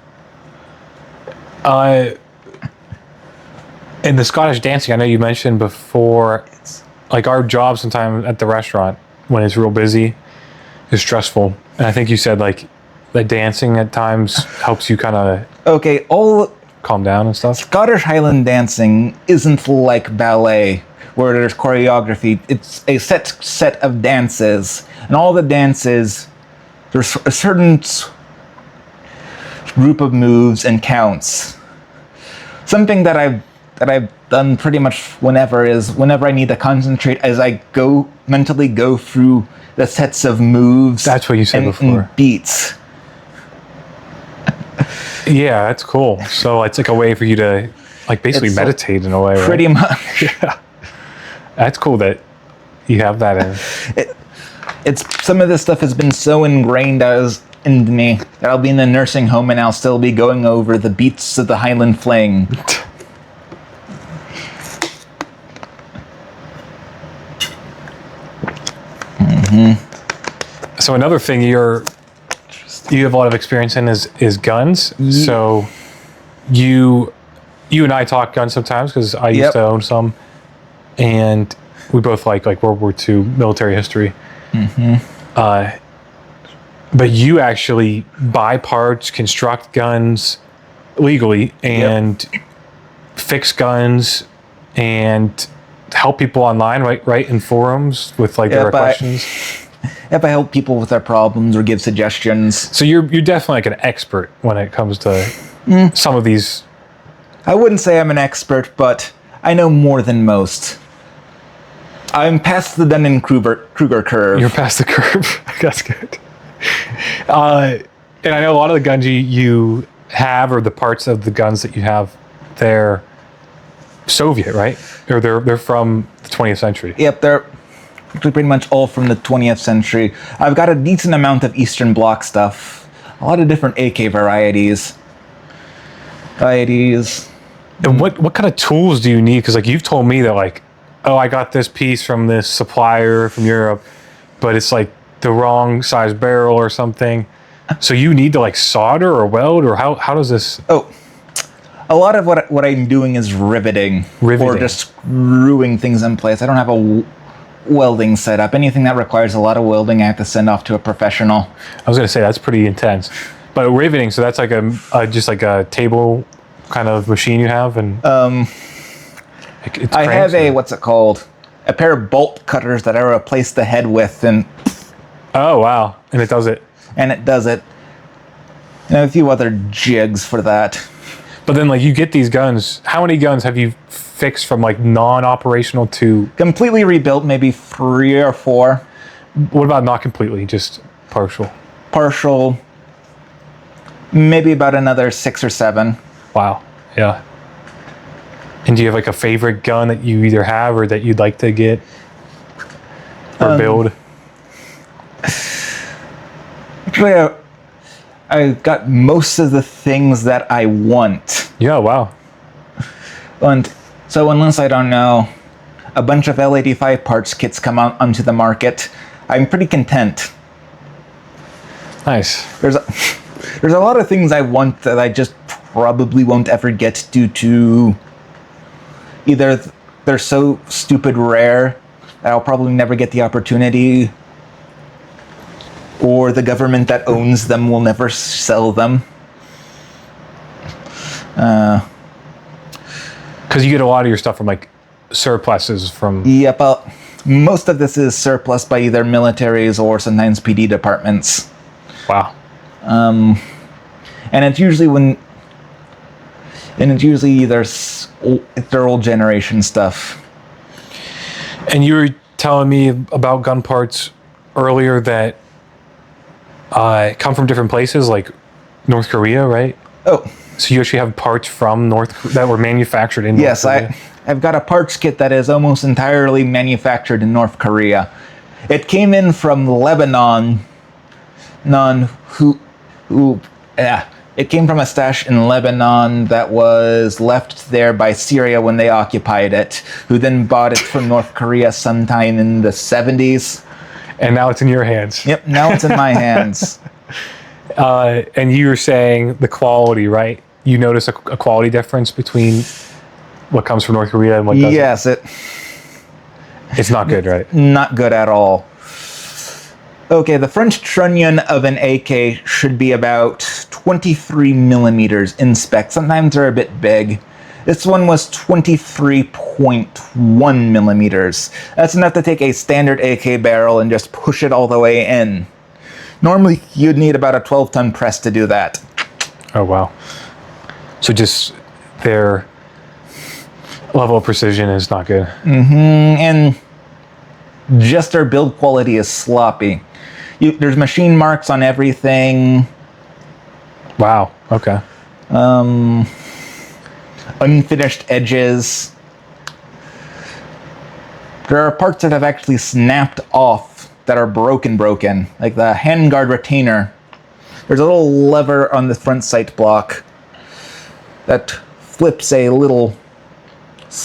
In the Scottish dancing, I know you mentioned before, like our job sometimes at the restaurant when it's real busy is stressful. And I think you said like that dancing at times helps you kind of calm down and stuff. Scottish Highland dancing isn't like ballet where there's choreography. It's a set of dances, and all the dances, there's a certain group of moves and counts. Something that I've done pretty much whenever I need to concentrate as I mentally go through the sets of moves. That's what you said before. And beats. Yeah, that's cool. So it's like a way for you to like basically meditate in a way, right? Pretty much. Yeah. That's cool that you have that in. It's some of this stuff has been so ingrained into me that I'll be in the nursing home and I'll still be going over the beats of the Highland Fling. So another thing you have a lot of experience in is guns. So you and I talk guns sometimes because I used to own some, and we both like World War II military history. But you actually buy parts, construct guns legally, and fix guns, and help people online, right in forums with like their questions. If I help people with their problems or give suggestions. So you're definitely like an expert when it comes to some of these. I wouldn't say I'm an expert, but I know more than most. I'm past the Dunning-Kruger curve. You're past the curve. That's good. And I know a lot of the guns you have, or the parts of the guns that you have, they're Soviet, right? Or they're from the 20th century. Yep, they're actually pretty much all from the 20th century. I've got a decent amount of Eastern Bloc stuff. A lot of different AK varieties. And what kind of tools do you need? Because like you've told me that like, oh, I got this piece from this supplier from Europe, but it's like the wrong size barrel or something. So you need to like solder or weld, or how does this? Oh, a lot of what I'm doing is riveting or just screwing things in place. I don't have a welding setup. Anything that requires a lot of welding, I have to send off to a professional. I was gonna say that's pretty intense, but riveting. So that's like just like a table kind of machine you have, and I have what's it called? A pair of bolt cutters that I replace the head with, and oh wow, and it does it. And it does it. And a few other jigs for that. But then, like, you get these guns. How many guns have you fixed from like non-operational to completely rebuilt? Maybe 3 or 4. What about not completely, just partial? Partial. Maybe about another 6 or 7. Wow. Yeah. And do you have like a favorite gun that you either have or that you'd like to get or build? Actually, I got most of the things that I want. Yeah, wow. And so unless, I don't know, a bunch of L85 parts kits come out onto the market, I'm pretty content. Nice. There's a lot of things I want that I just probably won't ever get due to either they're so stupid rare that I'll probably never get the opportunity, or the government that owns them will never sell them. Because you get a lot of your stuff from like surpluses from... Yep, most of this is surplus by either militaries or sometimes PD departments. Wow. And it's usually their old generation stuff. And you were telling me about gun parts earlier that come from different places, like North Korea, right? Oh. So you actually have parts from that were manufactured in North Korea? Yes, I've got a parts kit that is almost entirely manufactured in North Korea. It came in from Lebanon. It came from a stash in Lebanon that was left there by Syria when they occupied it, who then bought it from North Korea sometime in the 70s. And now it's in your hands. Yep, now it's in my hands. And you were saying the quality, right? You notice a quality difference between what comes from North Korea and what doesn't? Yes, it's not good, right? Not good at all. Okay, the front trunnion of an AK should be about 23 millimeters in spec. Sometimes they're a bit big. This one was 23.1 millimeters. That's enough to take a standard AK barrel and just push it all the way in. Normally, you'd need about a 12-ton press to do that. Oh, wow. So just their level of precision is not good. And just their build quality is sloppy. There's machine marks on everything. Wow, okay. Unfinished edges. There are parts that have actually snapped off that are broken, like the handguard retainer. There's a little lever on the front sight block that flips a little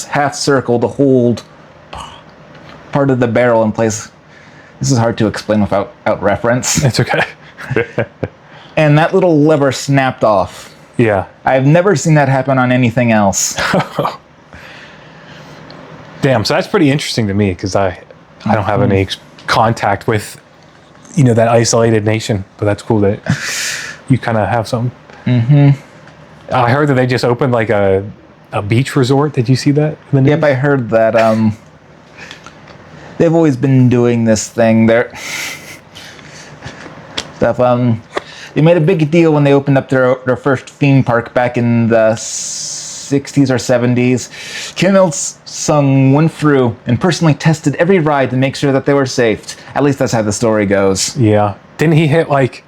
half circle to hold part of the barrel in place. This is hard to explain without reference. It's okay. And that little lever snapped off. Yeah. I've never seen that happen on anything else. Damn, so that's pretty interesting to me because I don't have any contact with, that isolated nation. But that's cool that you kind of have some. I heard that they just opened like a beach resort. Did you see that in the news? Yep, I heard that. They've always been doing this thing. They made a big deal when they opened up their first theme park back in the 60s or 70s. Kim Il-sung went through and personally tested every ride to make sure that they were safe. At least that's how the story goes. Yeah. Didn't he hit like...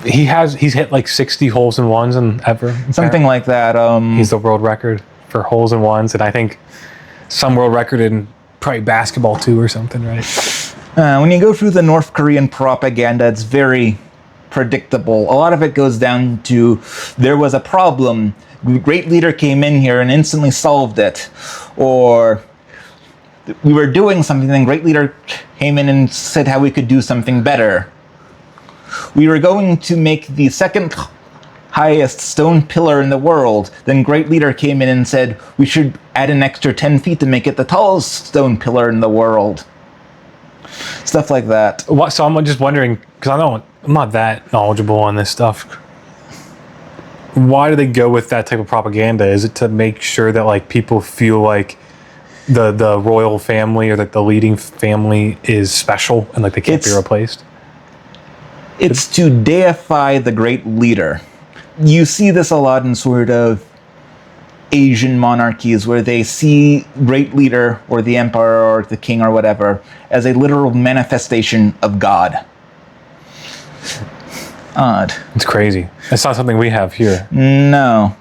He's hit like 60 holes in ones and ever. Something like that. He's the world record for holes in ones, and I think some world record in probably basketball too or something, right? When you go through the North Korean propaganda, it's very predictable. A lot of it goes down to there was a problem. Great leader came in here and instantly solved it. Or we were doing something and great leader came in and said how we could do something better. We were going to make the second highest stone pillar in the world. Then great leader came in and said we should add an extra 10 feet to make it the tallest stone pillar in the world. Stuff like that. So I'm just wondering, because I'm not that knowledgeable on this stuff. Why do they go with that type of propaganda? Is it to make sure that like people feel like the royal family or that the leading family is special and like they can't be replaced? It's to deify the great leader. You see this a lot in sort of Asian monarchies where they see great leader or the emperor or the king or whatever as a literal manifestation of God. Odd. It's crazy. It's not something we have here. No.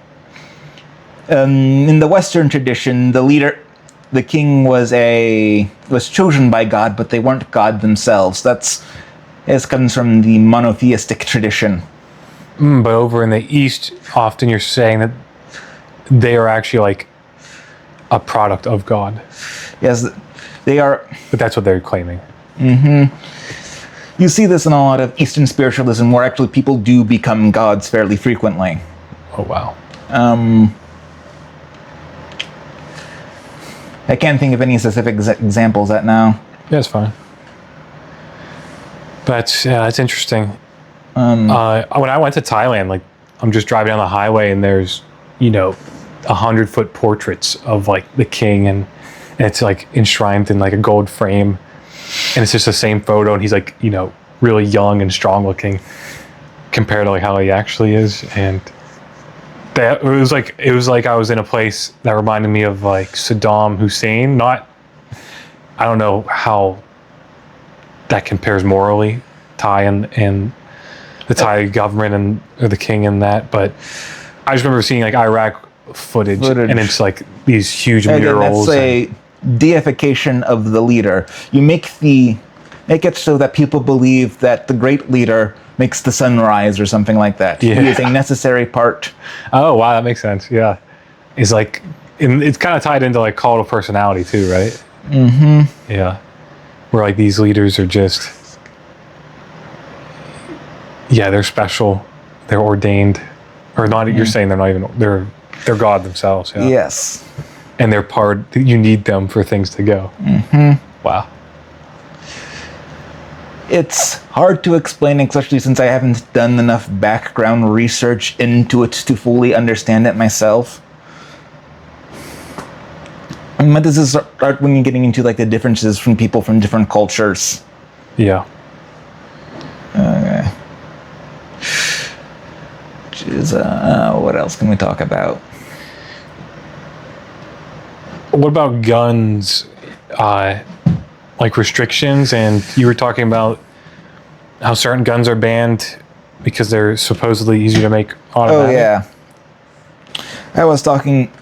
In the Western tradition, the king was chosen by God, but they weren't God themselves. This comes from the monotheistic tradition. But over in the East, often you're saying that they are actually like a product of God. Yes, they are. But that's what they're claiming. You see this in a lot of Eastern spiritualism where actually people do become gods fairly frequently. Oh, wow. I can't think of any specific examples right now. Yeah, it's fine. But that's interesting. When I went to Thailand, like I'm just driving down the highway and there's, 100-foot portraits of like the king and it's like enshrined in like a gold frame. And it's just the same photo and he's like, really young and strong looking compared to like how he actually is. And it was like I was in a place that reminded me of like Saddam Hussein. I don't know how that compares morally, Thai and the Thai government or the king and that, but I just remember seeing like Iraq footage. And it's like these huge murals. That's a deification of the leader. You make it so that people believe that the great leader makes the sun rise or something like that. Yeah. He is a necessary part. Oh wow, that makes sense. Yeah, it's like it's kind of tied into like cult of personality too, right? Yeah, where like these leaders are just they're special, they're ordained, or not. You're saying they're not even they're God themselves. Yeah. Yes, and they're part. You need them for things to go. Wow. It's hard to explain, especially since I haven't done enough background research into it to fully understand it myself. But this is start when you're getting into like the differences from people from different cultures. Yeah. Okay. What else can we talk about? What about guns? Like restrictions, and you were talking about how certain guns are banned because they're supposedly easier to make automatic. Oh yeah. I was talking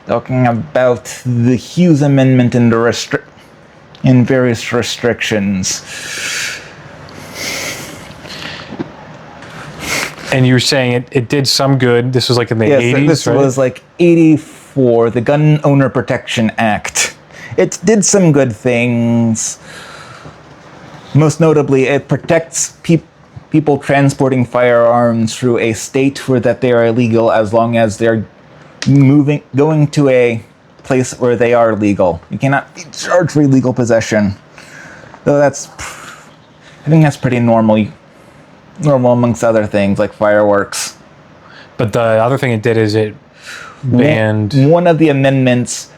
about the Hughes Amendment and and various restrictions. And you were saying it did some good. This was like in the 80s, This right? was like 84, the Gun Owner Protection Act. It did some good things. Most notably, it protects people transporting firearms through a state where that they are illegal as long as they're going to a place where they are legal. You cannot be charged for illegal possession. Though I think that's pretty normal amongst other things like fireworks. But the other thing it did is it banned... One of the amendments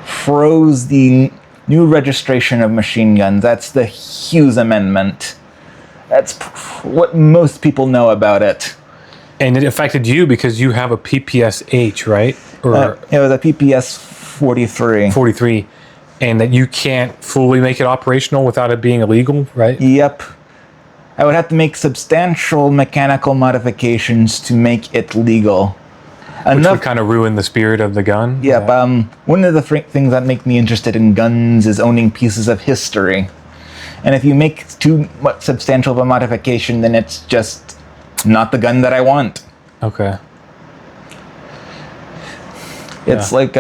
froze the new registration of machine guns. That's the Hughes Amendment. That's what most people know about it. And it affected you because you have a PPSH, right? Or it was a PPS 43. 43. And that you can't fully make it operational without it being illegal, right? Yep. I would have to make substantial mechanical modifications to make it legal. Which would kind of ruin the spirit of the gun? Yep. One of the things that make me interested in guns is owning pieces of history. And if you make too much substantial of a modification, then it's just not the gun that I want. Okay. It's like,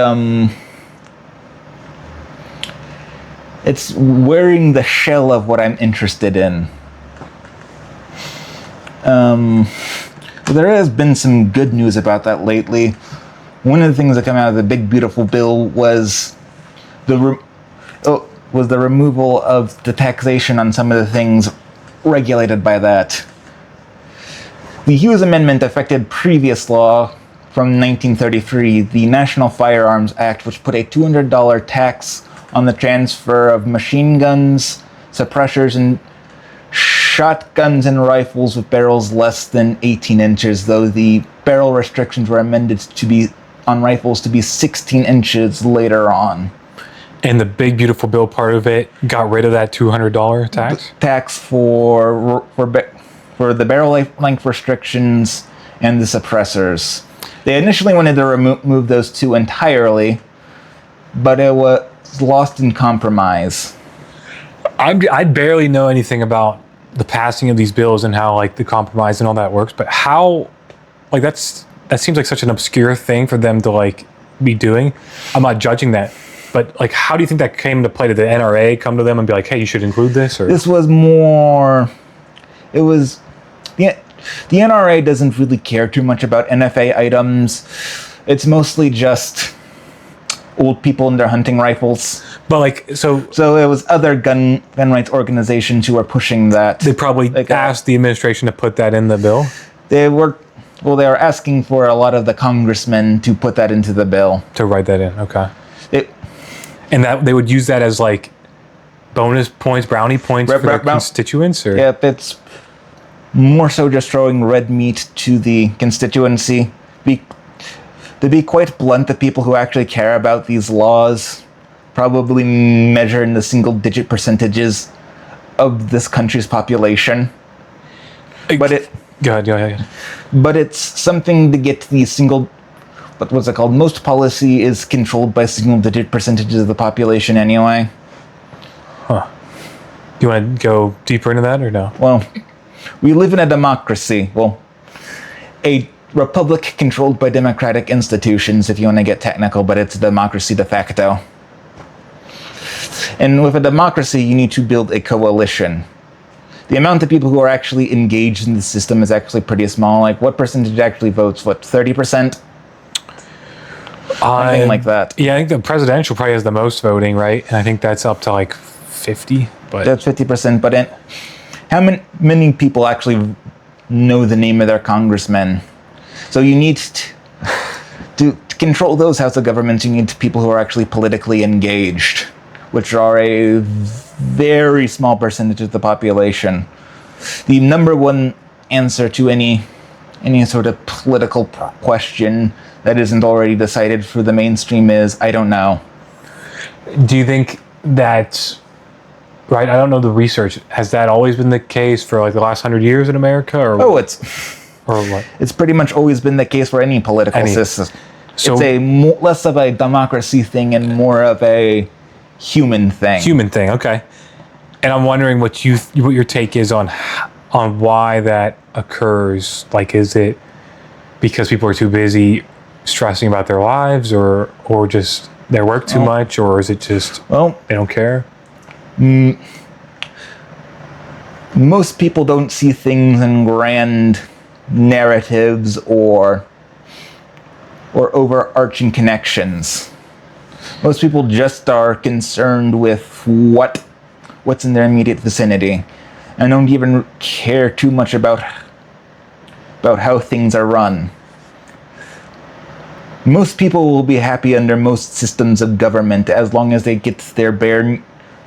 it's wearing the shell of what I'm interested in. There has been some good news about that lately. One of the things that came out of the big beautiful bill was the removal of the taxation on some of the things regulated by that. The Hughes Amendment affected previous law from 1933, the National Firearms Act, which put a $200 tax on the transfer of machine guns, suppressors, and shotguns and rifles with barrels less than 18 inches, though the barrel restrictions were amended to be on rifles to be 16 inches later on. And the big beautiful bill part of it got rid of that $200 tax? Tax for the barrel length restrictions and the suppressors. They initially wanted to remove those two entirely, but it was lost in compromise. I barely know anything about the passing of these bills and how like the compromise and all that works, but how, like that seems like such an obscure thing for them to like be doing. I'm not judging that, but like how do you think that came to play? Did the NRA come to them and be like, hey, you should include this? Or this was more, it was, yeah, the NRA doesn't really care too much about NFA items. It's mostly just old people and their hunting rifles. But like, so it was other gun rights organizations who were pushing that. They probably asked the administration to put that in the bill. They were asking for a lot of the congressmen to put that into the bill. To write that in, okay. And that they would use that as like bonus points, brownie points for their constituents? Or? Yep, it's more so just throwing red meat to the constituency. To be quite blunt, the people who actually care about these laws probably measure in the single-digit percentages of this country's population. But Go ahead. But it's something to get the what's it called? Most policy is controlled by single-digit percentages of the population anyway. Huh. Do you want to go deeper into that or no? Well, we live in a democracy. Well, a republic controlled by democratic institutions, if you want to get technical, but it's a democracy de facto. And with a democracy, you need to build a coalition. The amount of people who are actually engaged in the system is actually pretty small. Like, what percentage actually votes? What, 30%? Something like that. Yeah, I think the presidential probably has the most voting, right? And I think that's up to like 50. But that's 50%. But how many people actually know the name of their congressman? So you need to control those House of Governments, you need people who are actually politically engaged, which are a very small percentage of the population. The number one answer to any sort of political question that isn't already decided for the mainstream is, I don't know. Do you think that's right? I don't know the research. Has that always been the case for like the last 100 years in America? Or or what? It's pretty much always been the case for any political system. So it's less of a democracy thing and more of a human thing. Human thing, okay. And I'm wondering what your take is on why that occurs. Like, is it because people are too busy stressing about their lives, or just their work too much, or is it just they don't care? Most people don't see things in grand narratives or overarching connections. Most people just are concerned with what's in their immediate vicinity, and don't even care too much about how things are run. Most people will be happy under most systems of government as long as they get their bare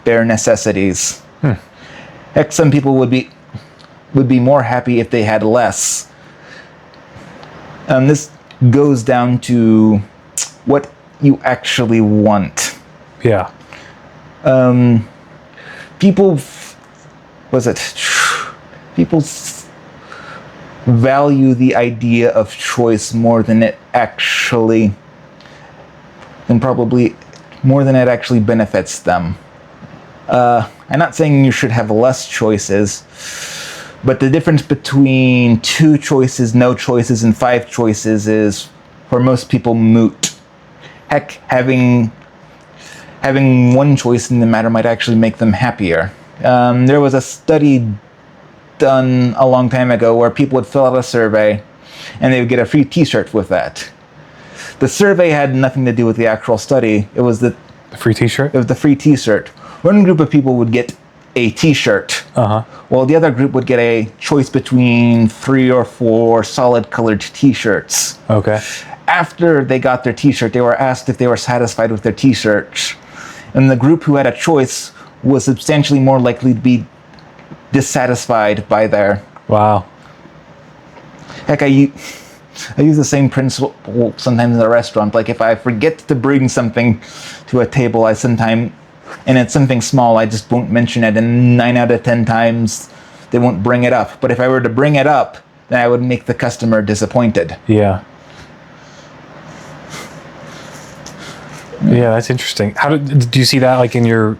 necessities. Heck, some people would be more happy if they had less. This goes down to what you actually want. Yeah. People value the idea of choice more than it actually benefits them. I'm not saying you should have less choices, but the difference between 2 choices, no choices, and 5 choices is, for most people, moot. Heck, having 1 choice in the matter might actually make them happier. There was a study done a long time ago where people would fill out a survey and they would get a free t-shirt with that. The survey had nothing to do with the actual study. It was the free t-shirt? It was the free t-shirt. One group of people would get a t-shirt, while the other group would get a choice between 3 or 4 solid colored t-shirts. Okay. After they got their t-shirt, they were asked if they were satisfied with their t-shirt. And the group who had a choice was substantially more likely to be dissatisfied by their... Wow. Heck, I use the same principle sometimes in a restaurant. Like, if I forget to bring something to a table, and it's something small, I just won't mention it, and 9 out of 10 times they won't bring it up. But if I were to bring it up, then I would make the customer disappointed. Yeah. Yeah, that's interesting. How do you see that, like, in your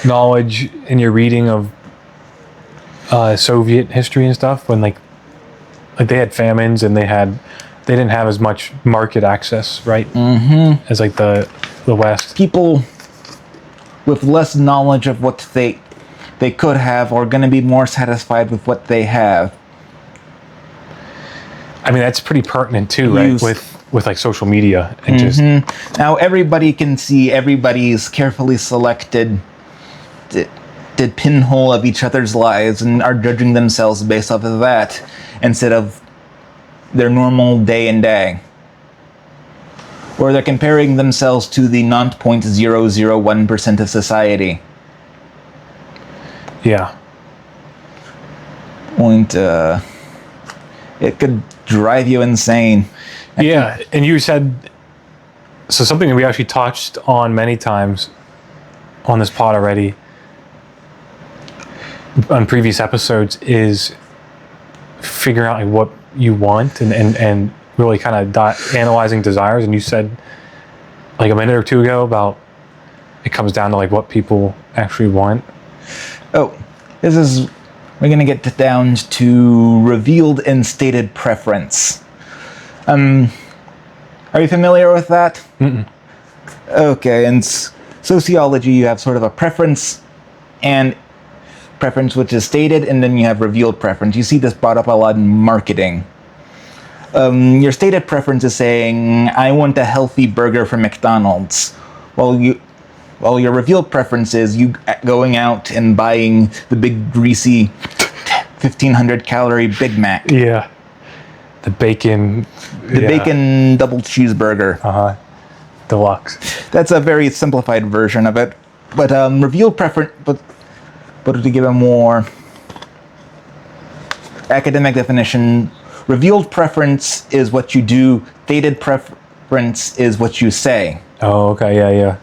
knowledge, in your reading of Soviet history and stuff, when like they had famines and they didn't have as much market access, right? As like the West. People with less knowledge of what they could have are going to be more satisfied with what they have. I mean, that's pretty pertinent too, right? With like social media and just... Now everybody can see everybody's carefully selected pinhole of each other's lives and are judging themselves based off of that instead of their normal day and day. Or they're comparing themselves to the 0.001% of society. Yeah. It could drive you insane. Yeah, and you said, so something that we actually touched on many times on this pod already, on previous episodes, is figuring out like what you want and really kind of analyzing desires. And you said like a minute or two ago about it comes down to like what people actually want. Oh, we're going to get down to revealed and stated preference. Are you familiar with that? Mm-mm. Okay, in sociology you have sort of a preference which is stated, and then you have revealed preference. You see this brought up a lot in marketing. Your stated preference is saying, I want a healthy burger from McDonald's. While your revealed preference is you going out and buying the big greasy 1,500 calorie Big Mac. Yeah. The bacon double cheeseburger. Deluxe. That's a very simplified version of it. But revealed preference, but to give a more academic definition, revealed preference is what you do, stated preference is what you say. Oh, okay, yeah.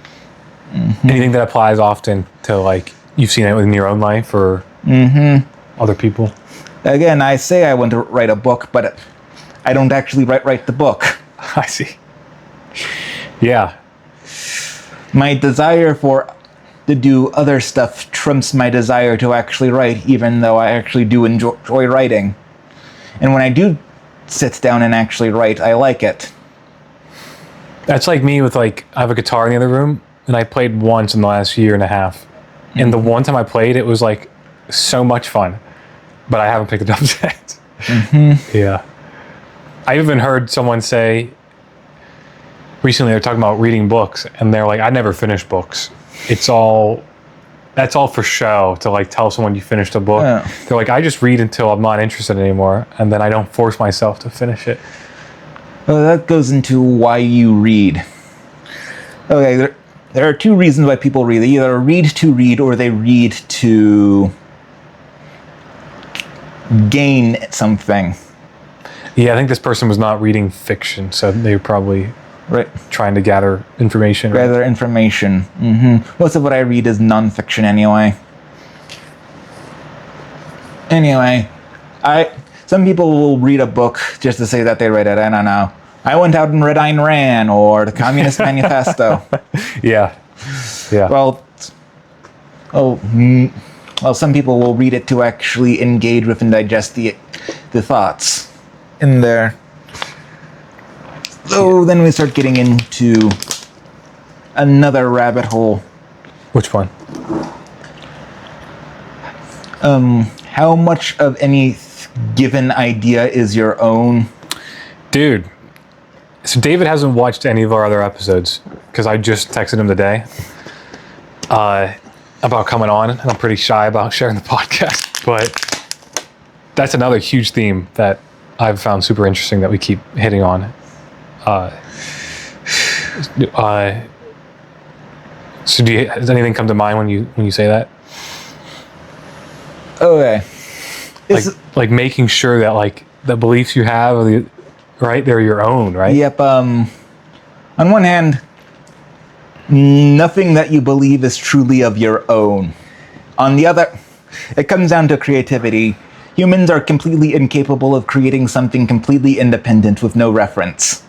Anything that applies often to, like, you've seen it in your own life or other people? Again, I say I want to write a book, but I don't actually write the book. I see. Yeah. My desire to do other stuff trumps my desire to actually write, even though I actually do enjoy writing. And when I do sit down and actually write, I like it. That's like me with like, I have a guitar in the other room, and I played once in the last year and a half. And the one time I played, it was like so much fun, but I haven't picked it up yet. Yeah. I even heard someone say recently, they're talking about reading books, and they're like, I never finish books. That's all for show, to like tell someone you finished a book. Yeah. They're like, I just read until I'm not interested anymore, and then I don't force myself to finish it. Well, that goes into why you read. Okay, there are two reasons why people read. They either read to read, or they read to gain something. Yeah, I think this person was not reading fiction, so they were probably trying to gather information. Gather information. Most of what I read is nonfiction anyway. Anyway, some people will read a book just to say that they read it. I don't know. I went out and read Ayn Rand or the Communist Manifesto. Yeah. Well, some people will read it to actually engage with and digest the thoughts in there. So then we start getting into another rabbit hole. Which one? How much of any given idea is your own? Dude. So David hasn't watched any of our other episodes because I just texted him today about coming on, and I'm pretty shy about sharing the podcast. But that's another huge theme that I've found super interesting that we keep hitting on. So does anything come to mind when you say that? Okay. Like making sure that like the beliefs you have are they're your own, right? Yep. On one hand, nothing that you believe is truly of your own. On the other, it comes down to creativity. Humans are completely incapable of creating something completely independent with no reference.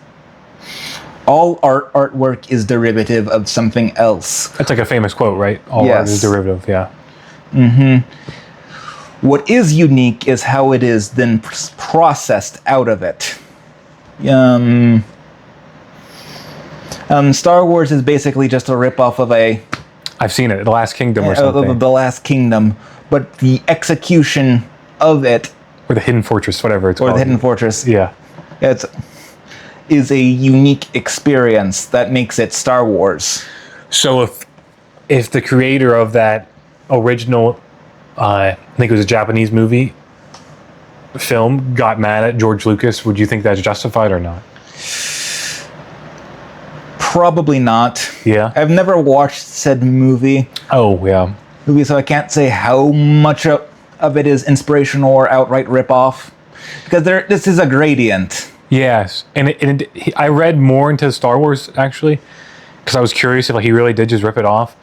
All artwork is derivative of something else. That's like a famous quote, right? All art is derivative, yeah. What is unique is how it is then processed out of it. Star Wars is basically just a ripoff of I've seen it, The Last Kingdom or something. Of The Last Kingdom, but the execution of it... Or The Hidden Fortress, whatever it's called. Or The Hidden Fortress. Yeah. Is a unique experience that makes it Star Wars. So if the creator of that original, I think it was a Japanese movie, film, got mad at George Lucas, would you think that's justified or not? Probably not. Yeah. I've never watched said movie. Oh, yeah. So I can't say how much of it is inspirational or outright ripoff. Because this is a gradient. Yes. And I read more into Star Wars, actually, because I was curious if he really did just rip it off.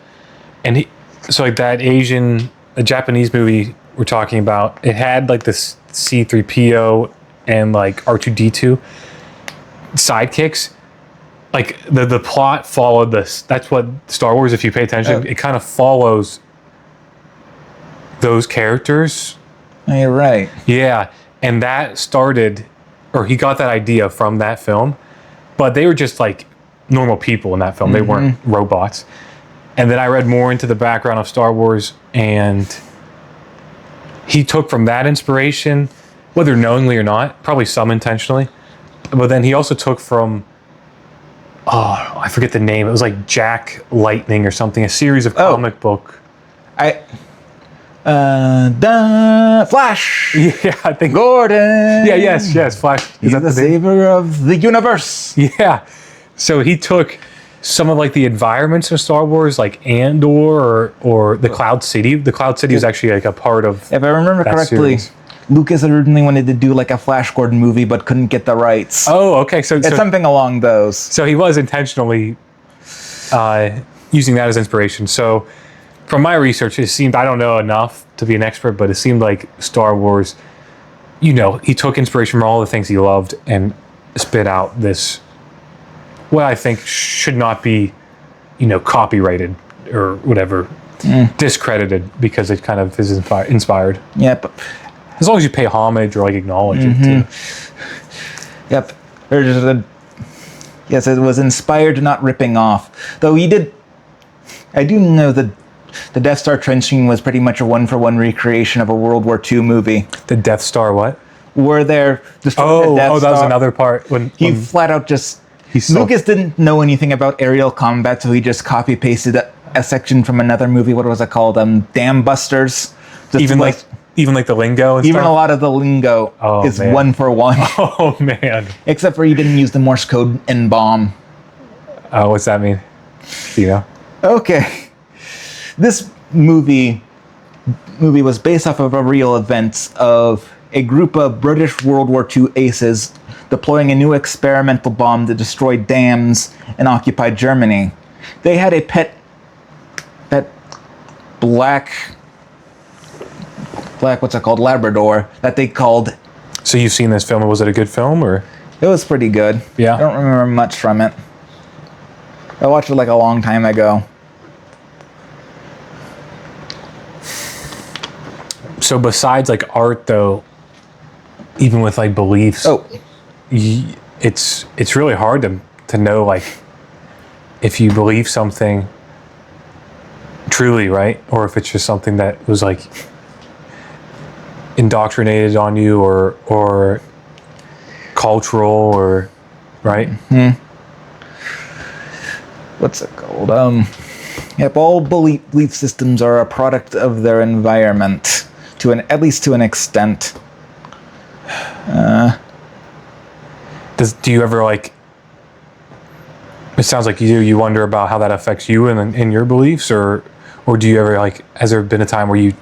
And so like that a Japanese movie we're talking about, it had like this C-3PO and like R2-D2 sidekicks. Like the plot followed this. That's what Star Wars, if you pay attention, it kind of follows those characters. You're right. Yeah. And that started, or he got that idea from that film, but they were just like normal people in that film. They weren't robots. And then I read more into the background of Star Wars, and he took from that inspiration, whether knowingly or not, probably some intentionally, but then he also took from, I forget the name. It was like Jack Lightning or something, a series of comic book. Flash! Yeah, I think. Gordon! Yeah, yes, Flash. He's the savior of the universe. Yeah. So he took some of like the environments of Star Wars, like Andor or the Cloud City. The Cloud City is actually like a part of. If I remember correctly, series. Lucas originally wanted to do like a Flash Gordon movie, but couldn't get the rights. Oh, okay. So it's something along those. So he was intentionally using that as inspiration. So from my research, it seemed, I don't know enough to be an expert, but it seemed like Star Wars, he took inspiration from all the things he loved and spit out this, what I think should not be, copyrighted or whatever, discredited, because it kind of is inspired. Yep. As long as you pay homage or like acknowledge it too. Yep. There's Yes, it was inspired, not ripping off. Though I do know that the Death Star trench scene was pretty much a one-for-one recreation of a World War II movie. The Death Star what? Where they're destroying the Death Star. That was another part. He flat out just... saw- Lucas didn't know anything about aerial combat, so he just copy-pasted a section from another movie. What was it called? Dam Busters. Just even like the lingo and even stuff? a lot of the lingo is man. one for one. Oh, man. Except for he didn't use the Morse code in bomb. What's that mean? Do you know? Okay. This movie was based off of a real events of a group of British World War II aces deploying a new experimental bomb that destroyed dams in occupied Germany. They had a pet black, what's it called, Labrador, that they called... So you've seen this film. Was it a good film, or? It was pretty good. Yeah. I don't remember much from it. I watched it like a long time ago. So besides like art, though, even with like beliefs, it's really hard to know like if you believe something truly, right, or if it's just something that was like indoctrinated on you or cultural or right. What's it called? Yep, all belief systems are a product of their environment, at least to an extent. Do you ever like? It sounds like you do. You wonder about how that affects you in your beliefs, or do you ever like? Has there been a time where you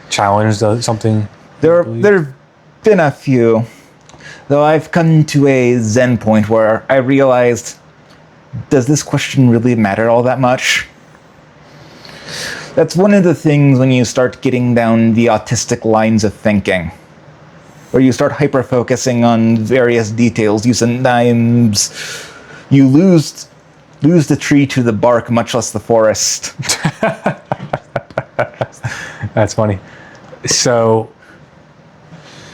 challenged something? There've been a few, though I've come to a zen point where I realized, does this question really matter all that much? That's one of the things when you start getting down the autistic lines of thinking, where you start hyper-focusing on various details. You sometimes you lose the tree to the bark, much less the forest. That's funny. So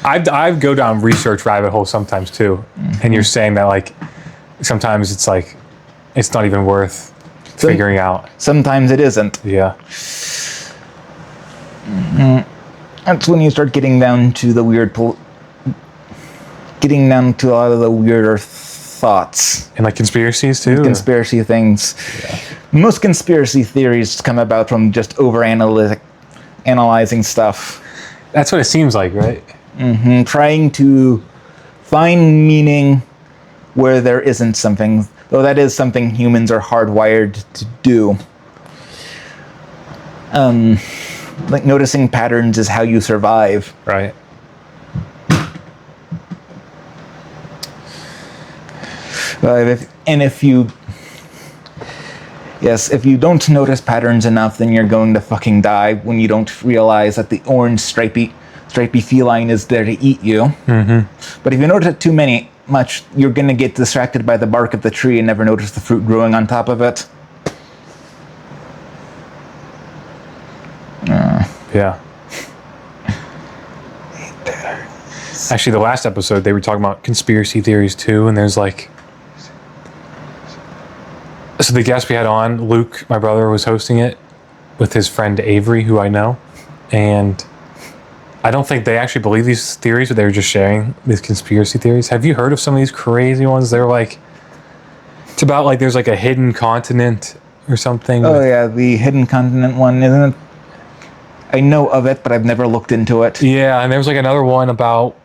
I go down research rabbit holes sometimes too, and you're saying that like sometimes it's like it's not even worth figuring out. Sometimes it isn't. Yeah. That's when you start getting down to the getting down to a lot of the weirder thoughts. And like conspiracies too? Conspiracy things. Yeah. Most conspiracy theories come about from just analyzing stuff. That's what it seems like, right? Mm-hmm. Trying to find meaning where there isn't something, though that is something humans are hardwired to do. Like noticing patterns is how you survive. Right. If you don't notice patterns enough, then you're going to fucking die when you don't realize that the orange stripy feline is there to eat you. Mm-hmm. But if you notice it too much, you're going to get distracted by the bark of the tree and never notice the fruit growing on top of it. Yeah. Actually, the last episode, they were talking about conspiracy theories too, and there's like... So the guest we had on, Luke, my brother, was hosting it with his friend Avery, who I know. And I don't think they actually believe these theories, but they were just sharing these conspiracy theories. Have you heard of some of these crazy ones? They're like... It's about like there's like a hidden continent or something. Oh yeah, the hidden continent one, isn't it? I know of it, but I've never looked into it. Yeah, and there was like another one about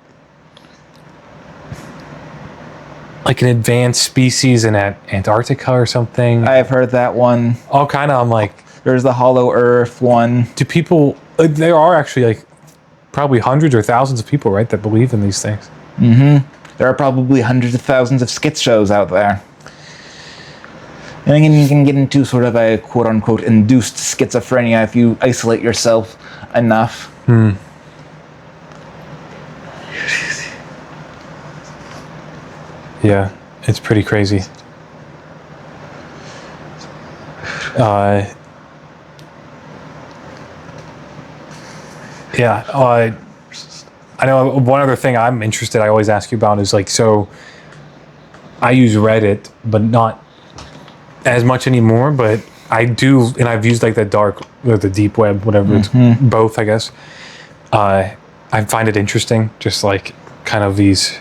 like an advanced species in Antarctica or something. I've heard that one. All kind of, I'm like... There's the Hollow Earth one. Do people... there are actually like probably hundreds or thousands of people, right, that believe in these things. Mm-hmm. There are probably hundreds of thousands of skit shows out there. And again, you can get into sort of a quote-unquote induced schizophrenia if you isolate yourself enough. Yeah, it's pretty crazy. I know one other thing I'm interested, I always ask you about is like, so I use Reddit, but not as much anymore. But I do, and I've used like the dark or the deep web, whatever. It's both, I guess. I find it interesting, just like kind of these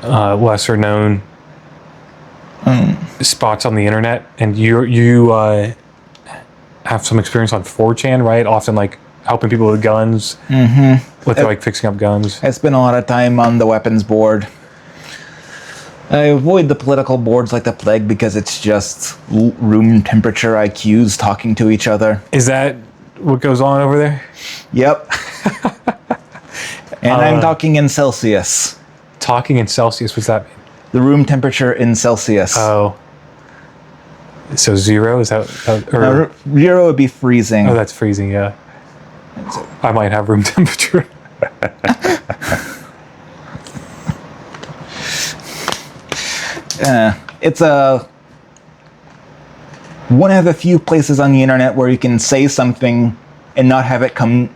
lesser known spots on the internet. And you have some experience on 4chan, right? Often like helping people with guns, with like fixing up guns. I spend a lot of time on the weapons board. I avoid the political boards like the plague because it's just room temperature IQs talking to each other. Is that what goes on over there? Yep. And I'm talking in Celsius. Talking in Celsius, what's that mean? The room temperature in Celsius. Oh. So 0, is that? Or 0 would be freezing. Oh, that's freezing, yeah. I might have room temperature. It's one of the few places on the internet where you can say something and not have it come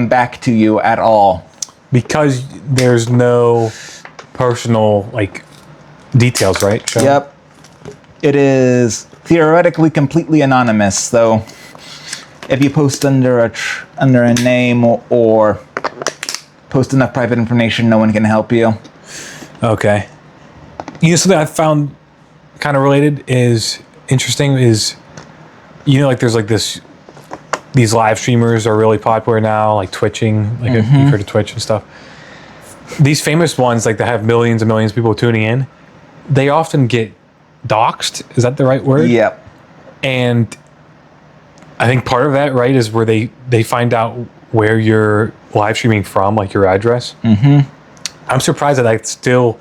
back to you at all. Because there's no personal like details, right? Show? Yep. It is theoretically completely anonymous, though. If you post under a name or post enough private information, no one can help you. Okay. You know, something I found kind of related is interesting is, you know, like there's like these live streamers are really popular now, like twitching, like if you've heard of Twitch and stuff. These famous ones, like that have millions and millions of people tuning in, they often get doxxed. Is that the right word? Yep. And I think part of that, right, is where they find out where you're live streaming from, like your address. I'm surprised that that's still...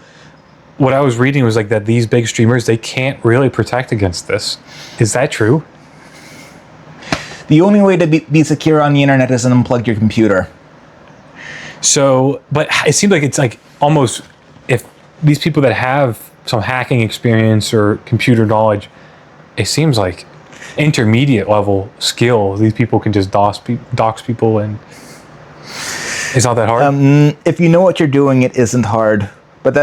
What I was reading was like that these big streamers, they can't really protect against this. Is that true? The only way to be secure on the internet is to unplug your computer. So, but it seems like it's like almost, if these people that have some hacking experience or computer knowledge, it seems like intermediate level skill. These people can just dox people, and it's not that hard. If you know what you're doing, it isn't hard. But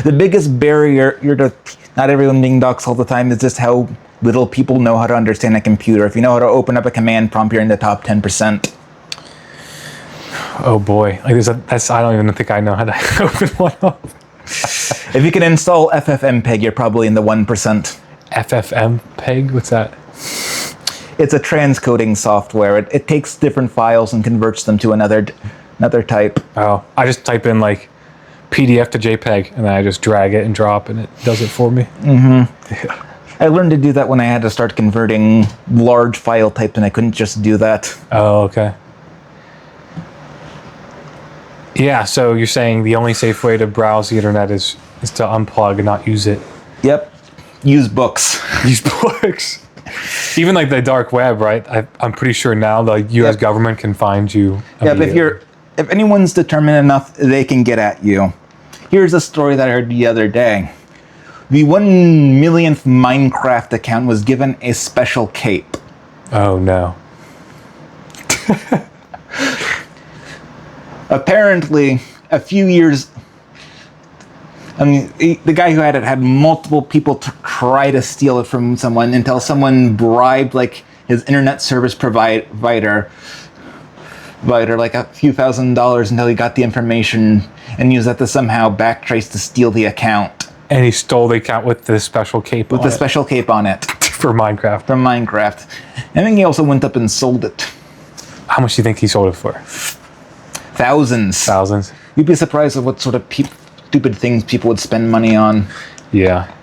the biggest barrier to not everyone being doxxed all the time is just how little people know how to understand a computer. If you know how to open up a command prompt, you're in the top 10%. Oh boy, like that's I don't even think I know how to open one up. If you can install FFmpeg, you're probably in the 1%. FFmpeg? What's that? It's a transcoding software. It takes different files and converts them to another type. Oh, I just type in like PDF to JPEG, and then I just drag it and drop, and it does it for me. Yeah. I learned to do that when I had to start converting large file types, and I couldn't just do that. Oh, okay. Yeah, so you're saying the only safe way to browse the internet is to unplug and not use it. Yep. Use books. Use books. Even like the dark web, right? I'm pretty sure now the U.S. government can find you. Yep, if anyone's determined enough, they can get at you. Here's a story that I heard the other day. The 1 millionth Minecraft account was given a special cape. Oh, no. Apparently, a few years... I mean, the guy who had it had multiple people to try to steal it from someone until someone bribed, like, his internet service provider like a few $1,000s until he got the information and used that to somehow backtrace to steal the account. And he stole the account with the special cape with the special cape on it. For Minecraft. From Minecraft. I think he also went up and sold it. How much do you think he sold it for? Thousands. Thousands. You'd be surprised at what sort of stupid things people would spend money on. Yeah.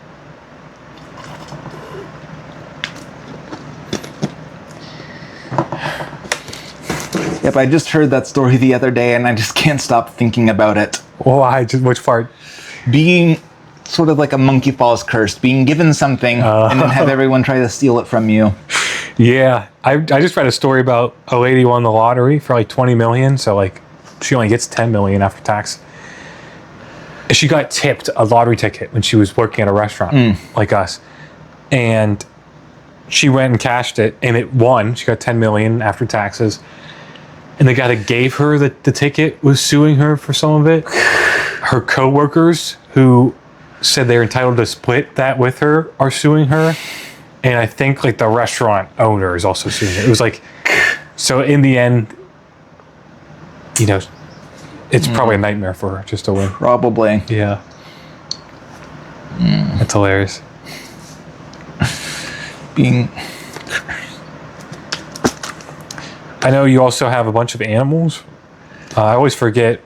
Yep, I just heard that story the other day, and I just can't stop thinking about it. Why? Which part? Being sort of like a monkey falls cursed. Being given something and then have everyone try to steal it from you. Yeah. I just read a story about a lady won the lottery for like 20 million. So like she only gets 10 million after tax. She got tipped a lottery ticket when she was working at a restaurant like us. And she went and cashed it, and it won. She got 10 million after taxes. And the guy that gave her the ticket was suing her for some of it. her co-workers who said they're entitled to split that with her are suing her. And I think like the restaurant owner is also suing her. It was like, so in the end, you know, it's probably a nightmare for her just to win. Probably. Yeah. That's hilarious. I know you also have a bunch of animals. I always forget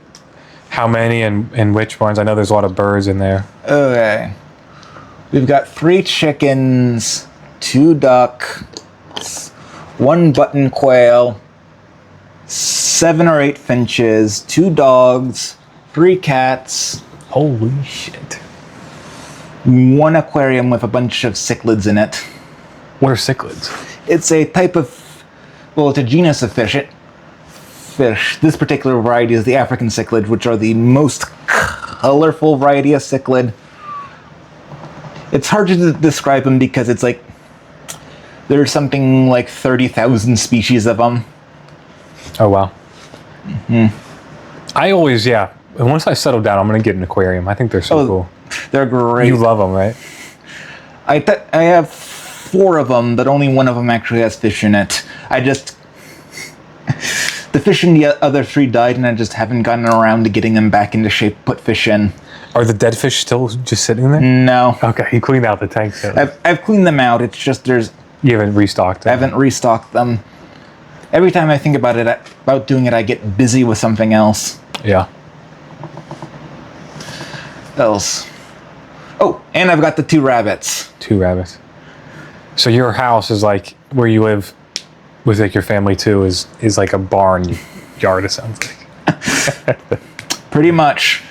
how many and which ones. I know there's a lot of birds in there. Okay. We've got 3 chickens, 2 ducks, 1 button quail, 7 or 8 finches, 2 dogs, 3 cats. Holy shit. 1 aquarium with a bunch of cichlids in it. What are cichlids? It's a type of, well, it's a genus of fish. This particular variety is the African cichlid, which are the most colorful variety of cichlid. It's hard to describe them because it's like there's something like 30,000 species of them. Oh, wow. I always, once I settle down, I'm going to get an aquarium. I think they're so cool. They're great. You love them, right? I have 4 of them, but only 1 of them actually has fish in it. The fish in the other 3 died, and I just haven't gotten around to getting them back into shape, put fish in. Are the dead fish still just sitting there? No. Okay, you cleaned out the tanks. I've cleaned them out. It's just you haven't restocked them. I haven't restocked them. Every time I think about doing it, I get busy with something else. Yeah. What else? Oh, and I've got the 2 rabbits. 2 rabbits. So your house is like where you live with like your family too is like a barn yard, it sounds like. Pretty much.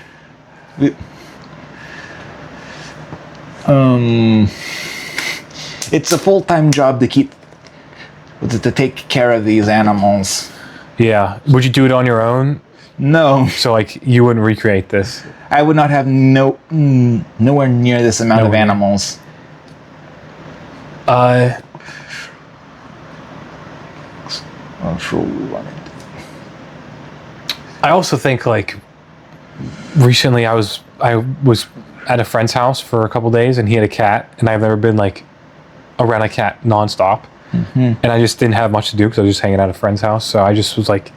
It's a full-time job to take care of these animals. Yeah. Would you do it on your own? No. So like you wouldn't recreate this? I would not have nowhere near this amount of animals. I also think like recently I was at a friend's house for a couple days and he had a cat, and I've never been like around a cat nonstop. And I just didn't have much to do because I was just hanging out at a friend's house. So I just was like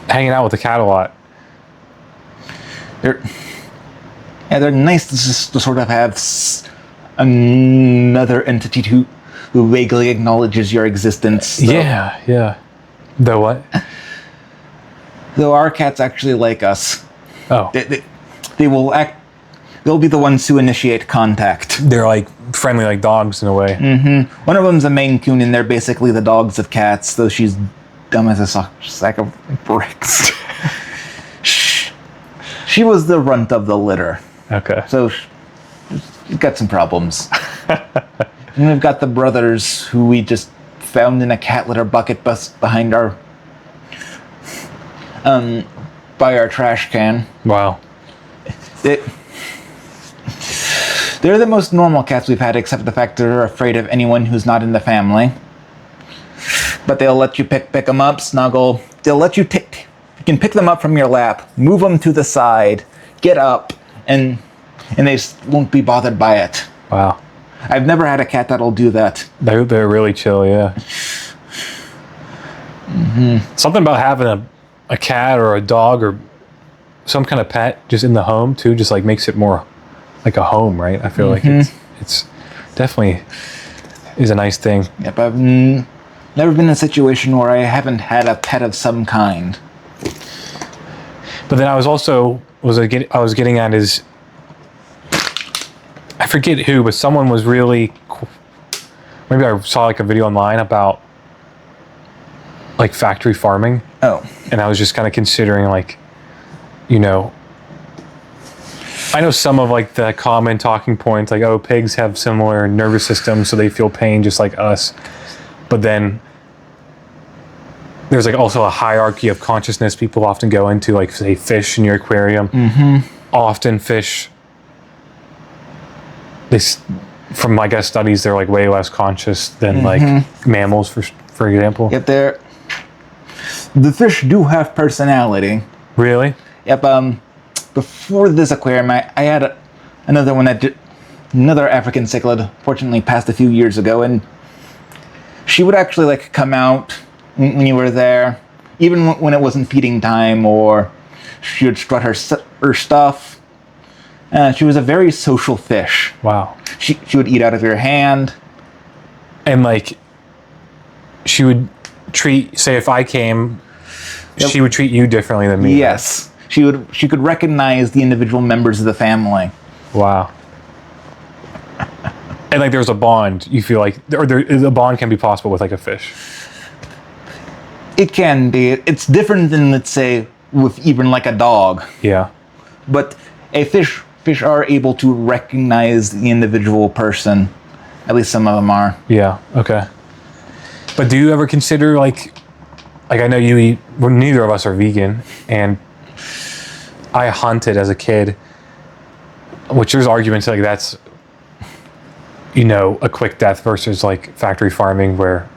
hanging out with the cat a lot. They're nice to sort of have another entity who vaguely acknowledges your existence. Though. Yeah. The what? Though our cats actually like us. Oh. They'll be the ones who initiate contact. They're like friendly like dogs in a way. One of them's a Maine Coon, and they're basically the dogs of cats, though she's dumb as a sack of bricks. She was the runt of the litter. Okay. So she's got some problems. And we've got the brothers who we just found in a cat litter bucket behind our by our trash can. Wow. They're the most normal cats we've had, except the fact they're afraid of anyone who's not in the family. But they'll let you pick them up, snuggle. They'll let you you can pick them up from your lap, move them to the side, get up, and they won't be bothered by it. Wow. I've never had a cat that'll do that. They're really chill, yeah. Something about having a cat or a dog or some kind of pet just in the home too, just like makes it more like a home, right? I feel like it's definitely is a nice thing. Yep, I've never been in a situation where I haven't had a pet of some kind. But then I was also getting at is, I forget who, but someone was really, maybe I saw like a video online about like factory farming. Oh. And I was just kind of considering like, you know, I know some of like the common talking points, like, oh, pigs have similar nervous systems, so they feel pain just like us. But then there's like also a hierarchy of consciousness people often go into, like say fish in your aquarium. Often fish, from I guess studies, they're like way less conscious than like mammals, for example. Yep, the fish do have personality. Really? Yep. before this aquarium, I had another one another African cichlid, fortunately passed a few years ago, and she would actually like come out when you were there, even when it wasn't feeding time, or she would strut her stuff. She was a very social fish. Wow. She would eat out of your hand. And like, she would treat, say if I came, Yep. she would treat you differently than me. Yes. She could recognize the individual members of the family. Wow. And like, there's a bond, you feel like, or a bond can be possible with like a fish. It can be. It's different than, let's say, with even like a dog. Yeah. But a fish are able to recognize the individual person. At least some of them are. Yeah. Okay. But do you ever consider like I know you eat, well, neither of us are vegan, and I hunted as a kid, which there's arguments like that's, you know, a quick death versus like factory farming where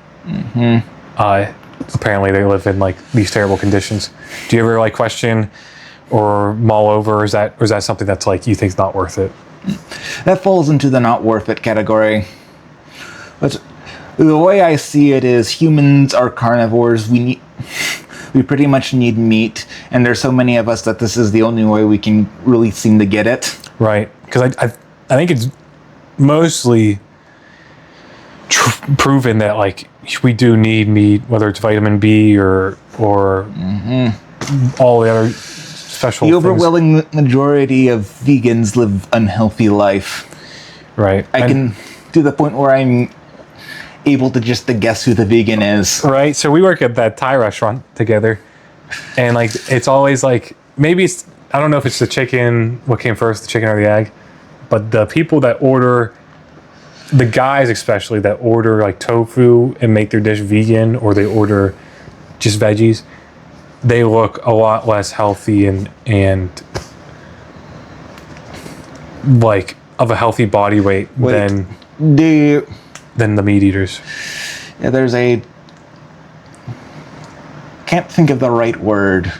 apparently they live in like these terrible conditions. Do you ever like question or mull over, or is that something that's like you think's not worth it? That falls into the not worth it category. But the way I see it is humans are carnivores. We pretty much need meat, and there's so many of us that this is the only way we can really seem to get it. Right. Because I think it's mostly proven that like we do need meat, whether it's vitamin B or all the other special The things. overwhelming majority of vegans live unhealthy life. Right. I can to the point where I'm able to just to guess who the vegan is. Right. So we work at that Thai restaurant together, and like it's always like maybe it's, I don't know if it's the chicken, what came first, the chicken or the egg, but the people that order, the guys especially that order like tofu and make their dish vegan, or they order just veggies, they look a lot less healthy and like of a healthy body weight than the meat eaters. Yeah, there's can't think of the right word.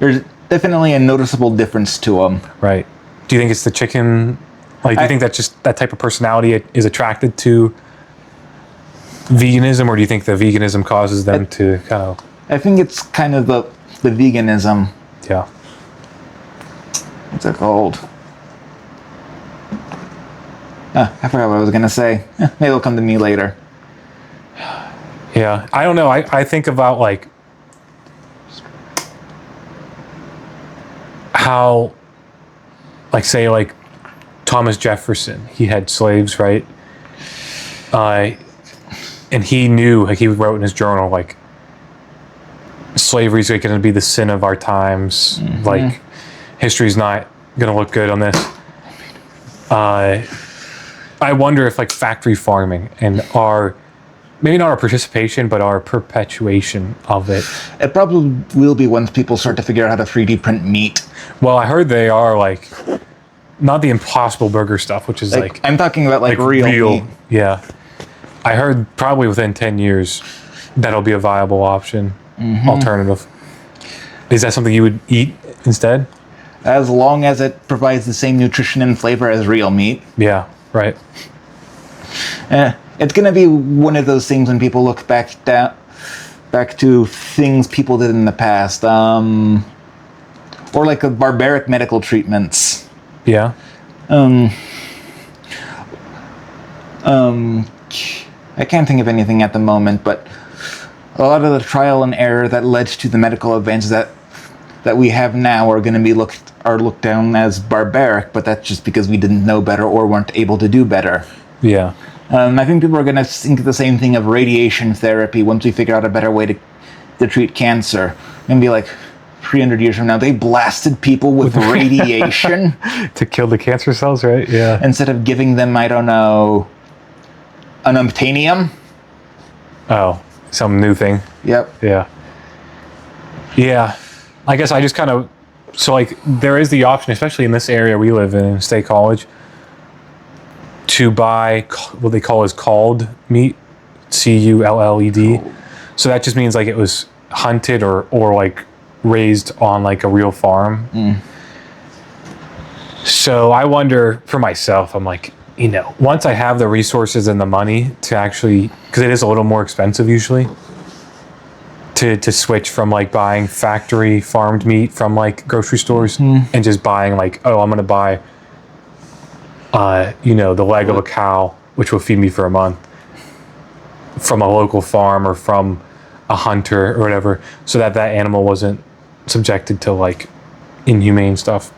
There's definitely a noticeable difference to them. Right. Do you think it's the chicken? Like, do you think that just that type of personality is attracted to veganism, or do you think the veganism causes them to kind of? I think it's kind of the veganism. Yeah. What's it called? I forgot what I was gonna say. Maybe it'll come to me later. Yeah, I don't know. I think about like how, like, say like Thomas Jefferson, he had slaves, right? And he knew, like he wrote in his journal, like slavery is going to be the sin of our times. Like history's not going to look good on this. I wonder if like factory farming and our, maybe not our participation, but our perpetuation of it. It probably will be once people start to figure out how to 3D print meat. Well, I heard they are like, not the Impossible Burger stuff, which is like I'm talking about like real meat. Yeah. I heard probably within 10 years that'll be a viable option, alternative. Is that something you would eat instead? As long as it provides the same nutrition and flavor as real meat. Yeah, right. It's going to be one of those things when people look back to things people did in the past. Or like the barbaric medical treatments. Yeah. I can't think of anything at the moment, but a lot of the trial and error that led to the medical advances that we have now are going to be looked down as barbaric, but that's just because we didn't know better or weren't able to do better. Yeah. I think people are going to think the same thing of radiation therapy once we figure out a better way to treat cancer. And be like, 300 years from now, they blasted people with radiation. To kill the cancer cells, right? Yeah. Instead of giving them, I don't know, an unobtainium. Oh, some new thing. Yep. Yeah. Yeah. I guess I just kind of, so like there is the option, especially in this area we live in State College, to buy what they call as culled meat, CULLED. So that just means like it was hunted or like raised on like a real farm. So I wonder for myself, I'm like, once I have the resources and the money to actually, because it is a little more expensive usually, to switch from like buying factory farmed meat from like grocery stores and just buying like, oh, I'm going to buy, the leg of a cow, which will feed me for a month from a local farm or from a hunter or whatever, so that animal wasn't subjected to like inhumane stuff.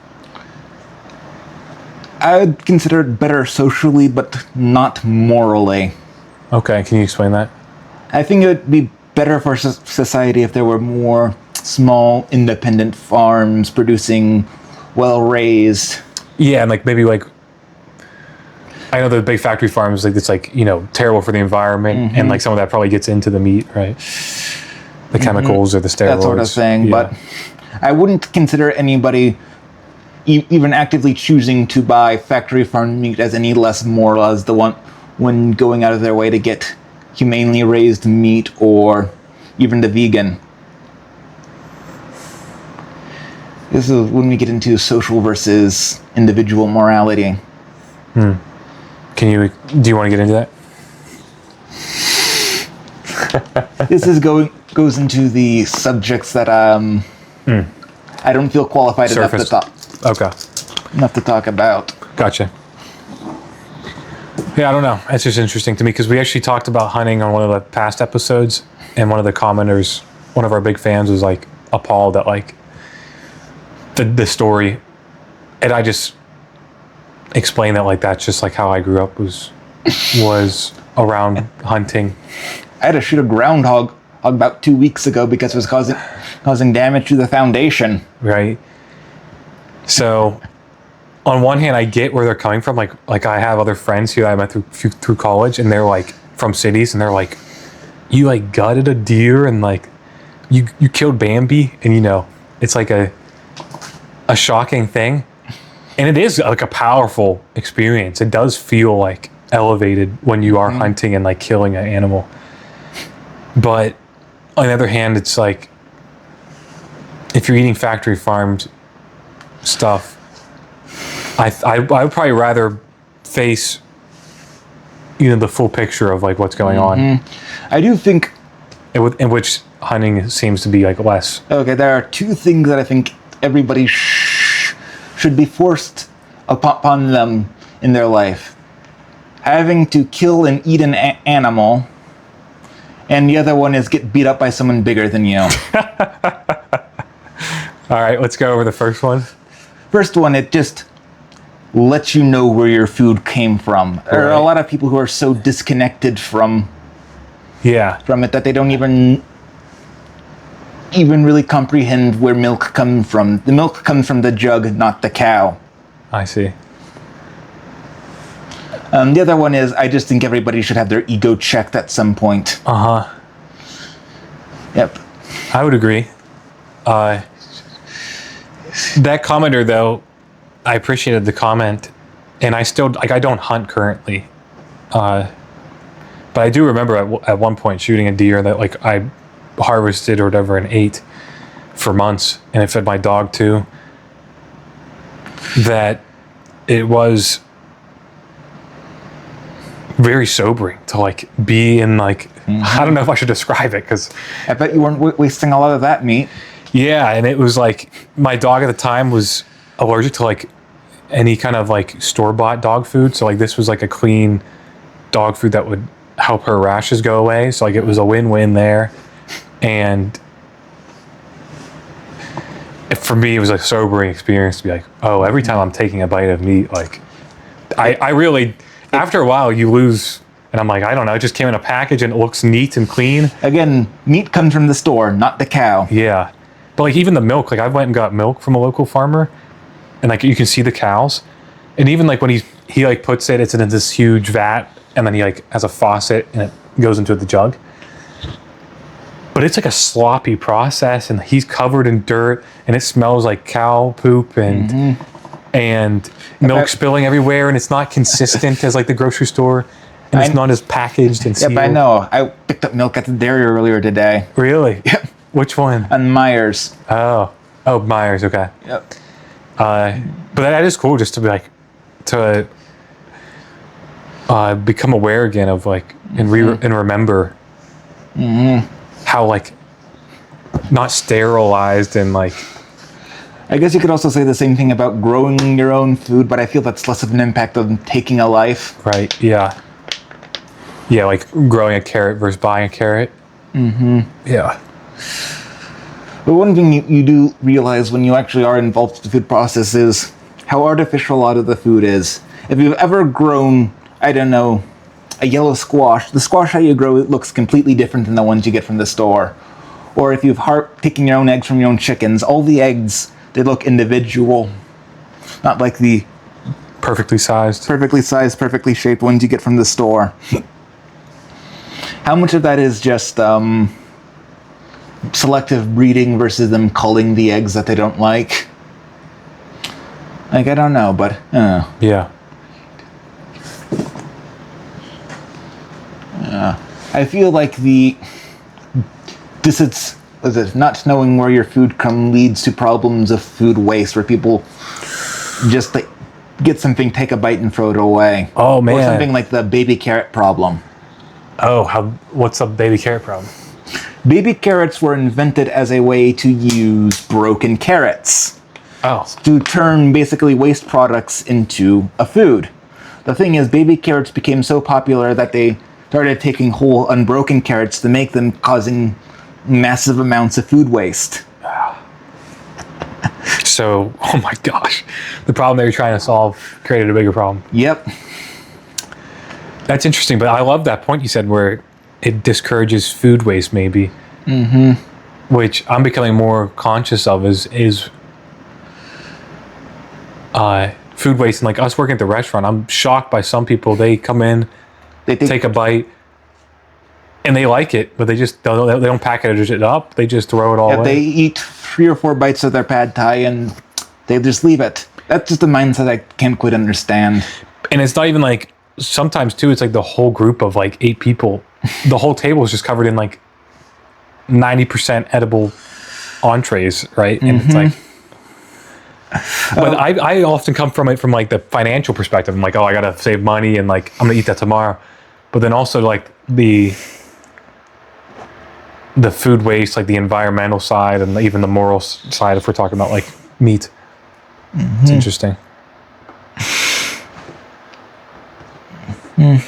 I would consider it better socially, but not morally. Okay, can you explain that? I think it would be better for society if there were more small, independent farms producing well-raised. Yeah, and like maybe like, I know the big factory farms, like it's like, terrible for the environment, and like some of that probably gets into the meat, right? The chemicals or the steroids. That sort of thing, yeah. But I wouldn't consider anybody even actively choosing to buy factory farmed meat as any less moral as the one when going out of their way to get humanely raised meat or even the vegan. This is when we get into social versus individual morality. Do you want to get into that? This is goes into the subjects that I don't feel qualified enough to talk. Okay. Enough to talk about. Gotcha. Yeah, I don't know. It's just interesting to me because we actually talked about hunting on one of the past episodes, and one of the commenters, one of our big fans, was like appalled at like the story, and I just explained that like that's just like how I grew up was around hunting. I had to shoot a groundhog about 2 weeks ago because it was causing damage to the foundation. Right. So, on one hand, I get where they're coming from. Like I have other friends who I met through college, and they're like from cities, and they're like, "You like gutted a deer, and like you killed Bambi," and it's like a shocking thing, and it is like a powerful experience. It does feel like elevated when you are hunting and like killing an animal. But on the other hand, it's like if you're eating factory farmed stuff, I would probably rather face the full picture of like what's going on. I do think in which hunting seems to be like less. Okay, there are two things that I think everybody should be forced upon them in their life: having to kill and eat an animal, and the other one is get beat up by someone bigger than you. All right, let's go over the first one. First one, it just lets you know where your food came from. There are a lot of people who are so disconnected from it that they don't even really comprehend where milk comes from. The milk comes from the jug, not the cow. I see. The other one is I just think everybody should have their ego checked at some point. Yep. I would agree. That commenter, though, I appreciated the comment, and I still I don't hunt currently, but I do remember at one point shooting a deer that like I harvested or whatever and ate for months, and I fed my dog too. That it was very sobering to like be in like I don't know if I should describe it because I bet you weren't wasting a lot of that meat. Yeah, and it was like my dog at the time was allergic to like any kind of like store-bought dog food, so like this was like a clean dog food that would help her rashes go away, so like it was a win-win there. And for me it was a sobering experience to be like, oh, every time I'm taking a bite of meat, like I really after a while you lose. And I'm like, I don't know, it just came in a package and it looks neat and clean. Again, meat comes from the store, not the cow. Yeah. But like even the milk, like I went and got milk from a local farmer, and like you can see the cows. And even like when he like puts it's in this huge vat, and then he like has a faucet and it goes into the jug. But it's like a sloppy process, and he's covered in dirt, and it smells like cow poop and milk spilling everywhere, and it's not consistent as like the grocery store. And it's not as packaged and sealed. Yep, I know. I picked up milk at the dairy earlier today. Really? Yep. Which one? On Myers. Oh, Myers. Okay. Yep. But that is cool, just to be like, to become aware again of like, and remember how like not sterilized and like. I guess you could also say the same thing about growing your own food, but I feel that's less of an impact than taking a life. Right. Yeah. Yeah, like growing a carrot versus buying a carrot. Yeah. But one thing you do realize when you actually are involved in the food process is how artificial a lot of the food is. If you've ever grown, I don't know, a yellow squash, the squash how you grow it looks completely different than the ones you get from the store. Or if you've taken your own eggs from your own chickens, all the eggs, they look individual. Not like the perfectly sized, perfectly shaped ones you get from the store. How much of that is just selective breeding versus them culling the eggs that they don't like? Like, I don't know, but yeah. I feel like not knowing where your food leads to problems of food waste, where people just like, get something, take a bite, and throw it away. Oh man! Or something like the baby carrot problem. Oh, what's the baby carrot problem? Baby carrots were invented as a way to use broken carrots. Oh. To turn basically waste products into a food. The thing is, baby carrots became so popular that they started taking whole unbroken carrots to make them, causing massive amounts of food waste. So, oh my gosh, the problem they were trying to solve created a bigger problem. Yep. That's interesting, but I love that point you said where it discourages food waste, maybe. Which I'm becoming more conscious of is food waste. And like us working at the restaurant, I'm shocked by some people. They come in, they take a bite, and they like it, but they don't package it up. They just throw it all away. They eat 3 or 4 bites of their pad thai and they just leave it. That's just a mindset I can't quite understand. And it's not even like, sometimes too, it's like the whole group of like 8 people. The whole table is just covered in like 90% edible entrees, right? And it's like, but I often come from it from like the financial perspective. I'm like, oh, I gotta save money and like I'm gonna eat that tomorrow. But then also like the food waste, like the environmental side and even the moral side, if we're talking about like meat. It's interesting. You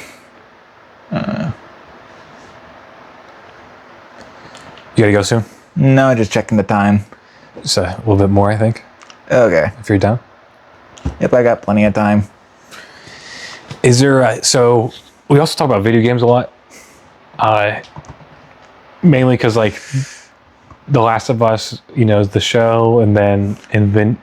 gotta go soon? No, just checking the time. Just a little bit more, I think. Okay. If you're done. Yep, I got plenty of time. Is there so we also talk about video games a lot. Mainly because like The Last of Us, the show, and then and then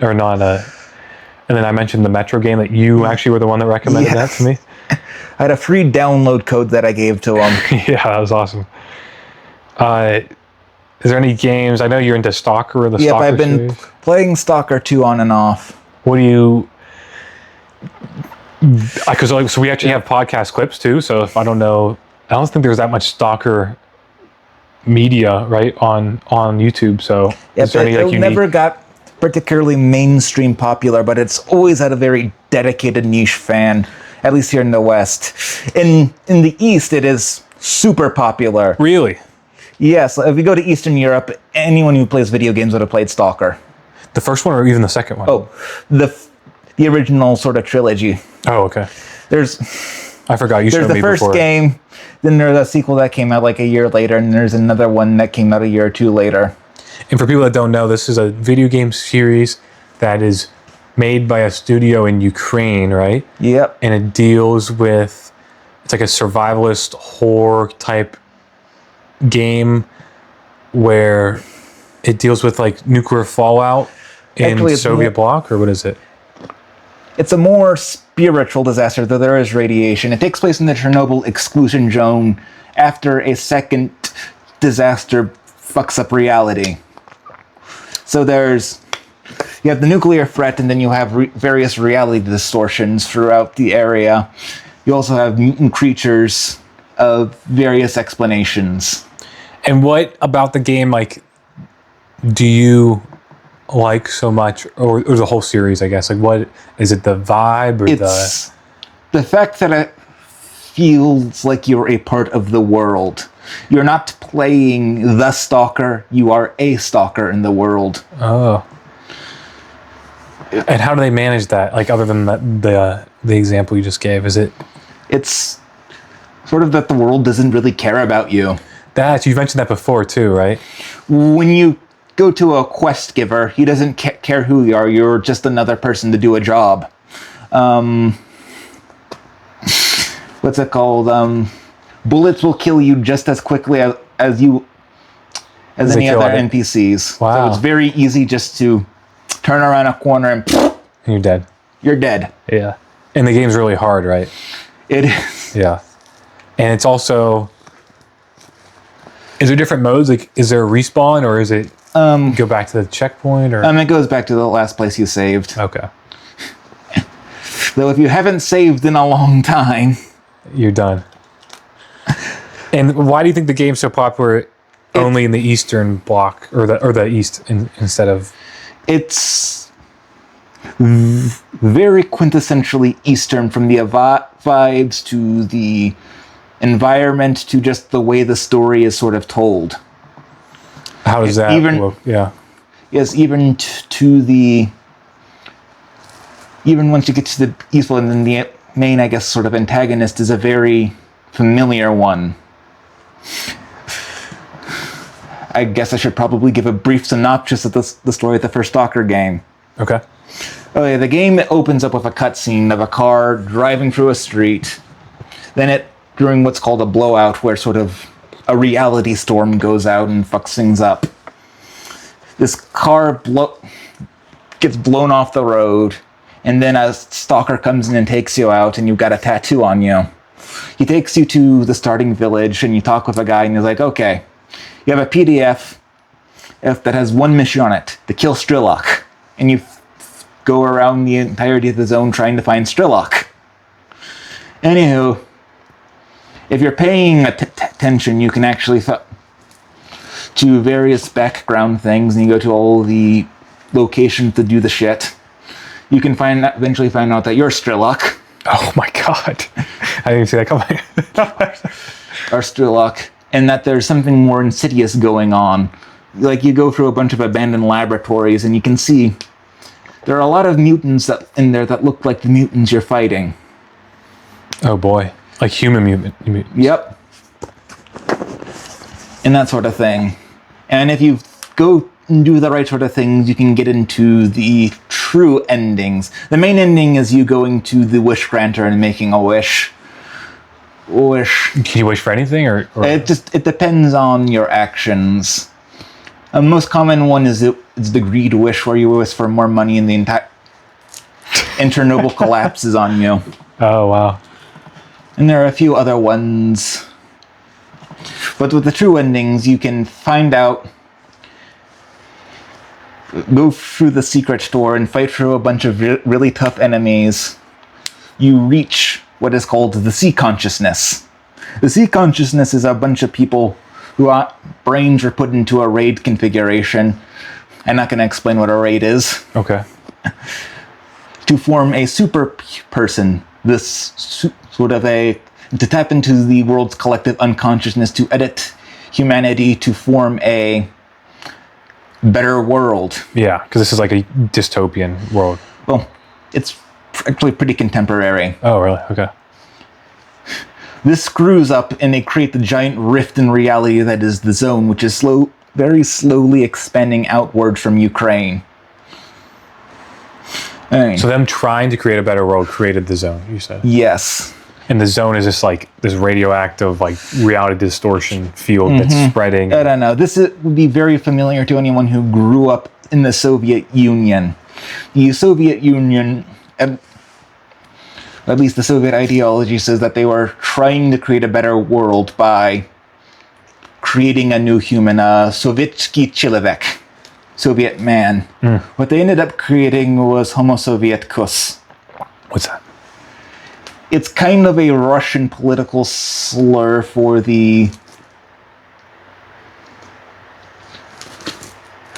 I mentioned the Metro game that you actually were the one that recommended that to me. I had a free download code that I gave to him. Yeah, that was awesome. Is there any games? I know you're into Stalker, the Stalker I've been series. Playing Stalker 2 on and off. What do you... Because so we actually have podcast clips too, so if I don't know... I don't think there's that much Stalker media, right, on YouTube, so... Yep, it never got particularly mainstream popular, but it's always had a very dedicated niche fan, at least here in the West. In the East, it is super popular. Really? Yes, if you go to Eastern Europe, anyone who plays video games would have played Stalker. The first one or even the second one? Oh, the original sort of trilogy. Oh, okay. I forgot you showed me before. There's the first game, then there's a sequel that came out like a year later, and there's another one that came out a year or 2 later. And for people that don't know, this is a video game series that is made by a studio in Ukraine, right? Yep. And it deals with, it's like a survivalist horror type game where it deals with like nuclear fallout in Soviet bloc, or what is it? It's a more spiritual disaster, though there is radiation. It takes place in the Chernobyl exclusion zone after a second disaster fucks up reality. So you have the nuclear threat, and then you have various reality distortions throughout the area. You also have mutant creatures of various explanations. And what about the game, like, do you like so much, or the whole series, I guess? Like, what is it, the vibe or It's the fact that it feels like you're a part of the world. You're not playing the stalker, you are a stalker in the world. Oh. And how do they manage that? Like, other than the example you just gave, is it? It's sort of that the world doesn't really care about you. You've mentioned that before too, right? When you go to a quest giver, he doesn't care who you are. You're just another person to do a job. What's it called? Bullets will kill you just as quickly as any other NPCs. Wow. So it's very easy just to turn around a corner and You're dead. You're dead. Yeah. And the game's really hard, right? It is. Yeah. And it's also... Is there different modes? Like, is there a respawn, or is it go back to the checkpoint? Or it goes back to the last place you saved. Okay. Though if you haven't saved in a long time... You're done. And why do you think the game's so popular only in the Eastern Bloc, or the East instead of... It's very quintessentially Eastern, from the vibes to the environment to just the way the story is sort of told. How does that work? Yeah. Yes, even to the... Even once you get to the Eastful, and then the main, I guess, sort of antagonist is a very familiar one. I guess I should probably give a brief synopsis of the story of the first Stalker game. Okay. Okay, the game opens up with a cutscene of a car driving through a street. Then during what's called a blowout, where sort of a reality storm goes out and fucks things up. This car gets blown off the road, and then a stalker comes in and takes you out, and you've got a tattoo on you. He takes you to the starting village, and you talk with a guy, and he's like, okay, you have a PDF that has one mission on it, to kill S.T.A.L.K.E.R. And you go around the entirety of the zone trying to find S.T.A.L.K.E.R. Anywho, if you're paying attention, you can actually to various background things, and you go to all the locations to do the shit. You can eventually find out that you're S.T.A.L.K.E.R. Oh my god. I didn't see that coming. Or S.T.A.L.K.E.R. And that there's something more insidious going on. Like, you go through a bunch of abandoned laboratories, and you can see there are a lot of mutants in there that look like the mutants you're fighting. Oh boy. Like human mutants. Yep. And that sort of thing. And if you go and do the right sort of things, you can get into the true endings. The main ending is you going to the wish granter and making a wish. Can you wish for anything, or? It depends on your actions. The most common one is the greed wish, where you wish for more money and the entire Chernobyl collapses on you. Oh wow. And there are a few other ones. But with the true endings, you can find out, go through the secret door and fight through a bunch of really tough enemies. You reach what is called the sea consciousness. The sea consciousness is a bunch of people whose brains are put into a raid configuration. I'm not going to explain what a raid is. Okay. To form a super person. This sort of to tap into the world's collective unconsciousness, to edit humanity to form a better world. Yeah, because this is like a dystopian world. Well, it's actually pretty contemporary. Oh, really? Okay. This screws up, and they create the giant rift in reality that is the zone, which is very slowly expanding outward from Ukraine. So them trying to create a better world created the zone, you said? Yes. And the zone is just like this radioactive, like, reality distortion field that's spreading. I don't know. This would be very familiar to anyone who grew up in the Soviet Union. The Soviet Union, at least the Soviet ideology, says that they were trying to create a better world by creating a new human, a Sovietsky Человек, Soviet man. What they ended up creating was Homo Sovietkus. What's that? It's kind of a Russian political slur for the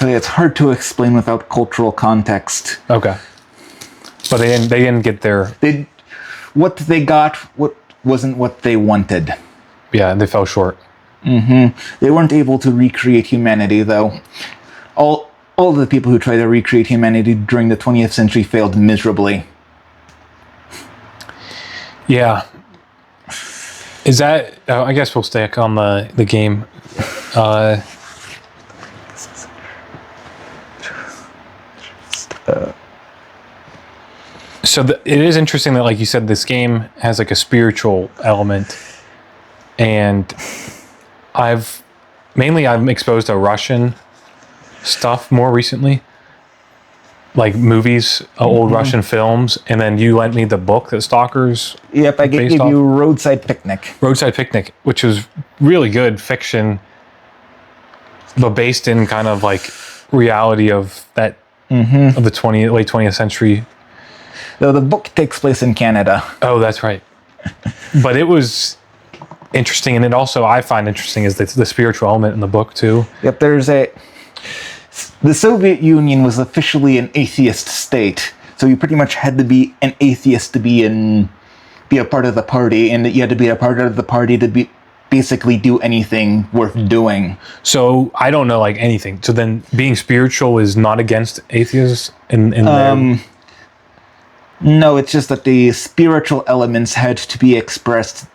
It's hard to explain without cultural context. Okay. But they didn't get their... What they got wasn't what they wanted. Yeah, they fell short. They weren't able to recreate humanity, though. All the people who tried to recreate humanity during the 20th century failed miserably. Yeah. Is that... I guess we'll stick on the game. So it is interesting that, like you said, this game has like a spiritual element, and I'm exposed to Russian stuff more recently, like movies, old Russian films, and then you lent me the book that Stalker's. Yep, I gave you Roadside Picnic. Roadside Picnic, which was really good fiction, but based in kind of like reality of that of the late 20th century. Though the book takes place in Canada. Oh, that's right. But it was interesting, and it also I find interesting is the spiritual element in the book too. Yep, the Soviet Union was officially an atheist state, so you pretty much had to be an atheist to be a part of the party, and you had to be a part of the party to basically do anything worth doing. So I don't know like anything. So then being spiritual is not against atheists in their... No, it's just that the spiritual elements had to be expressed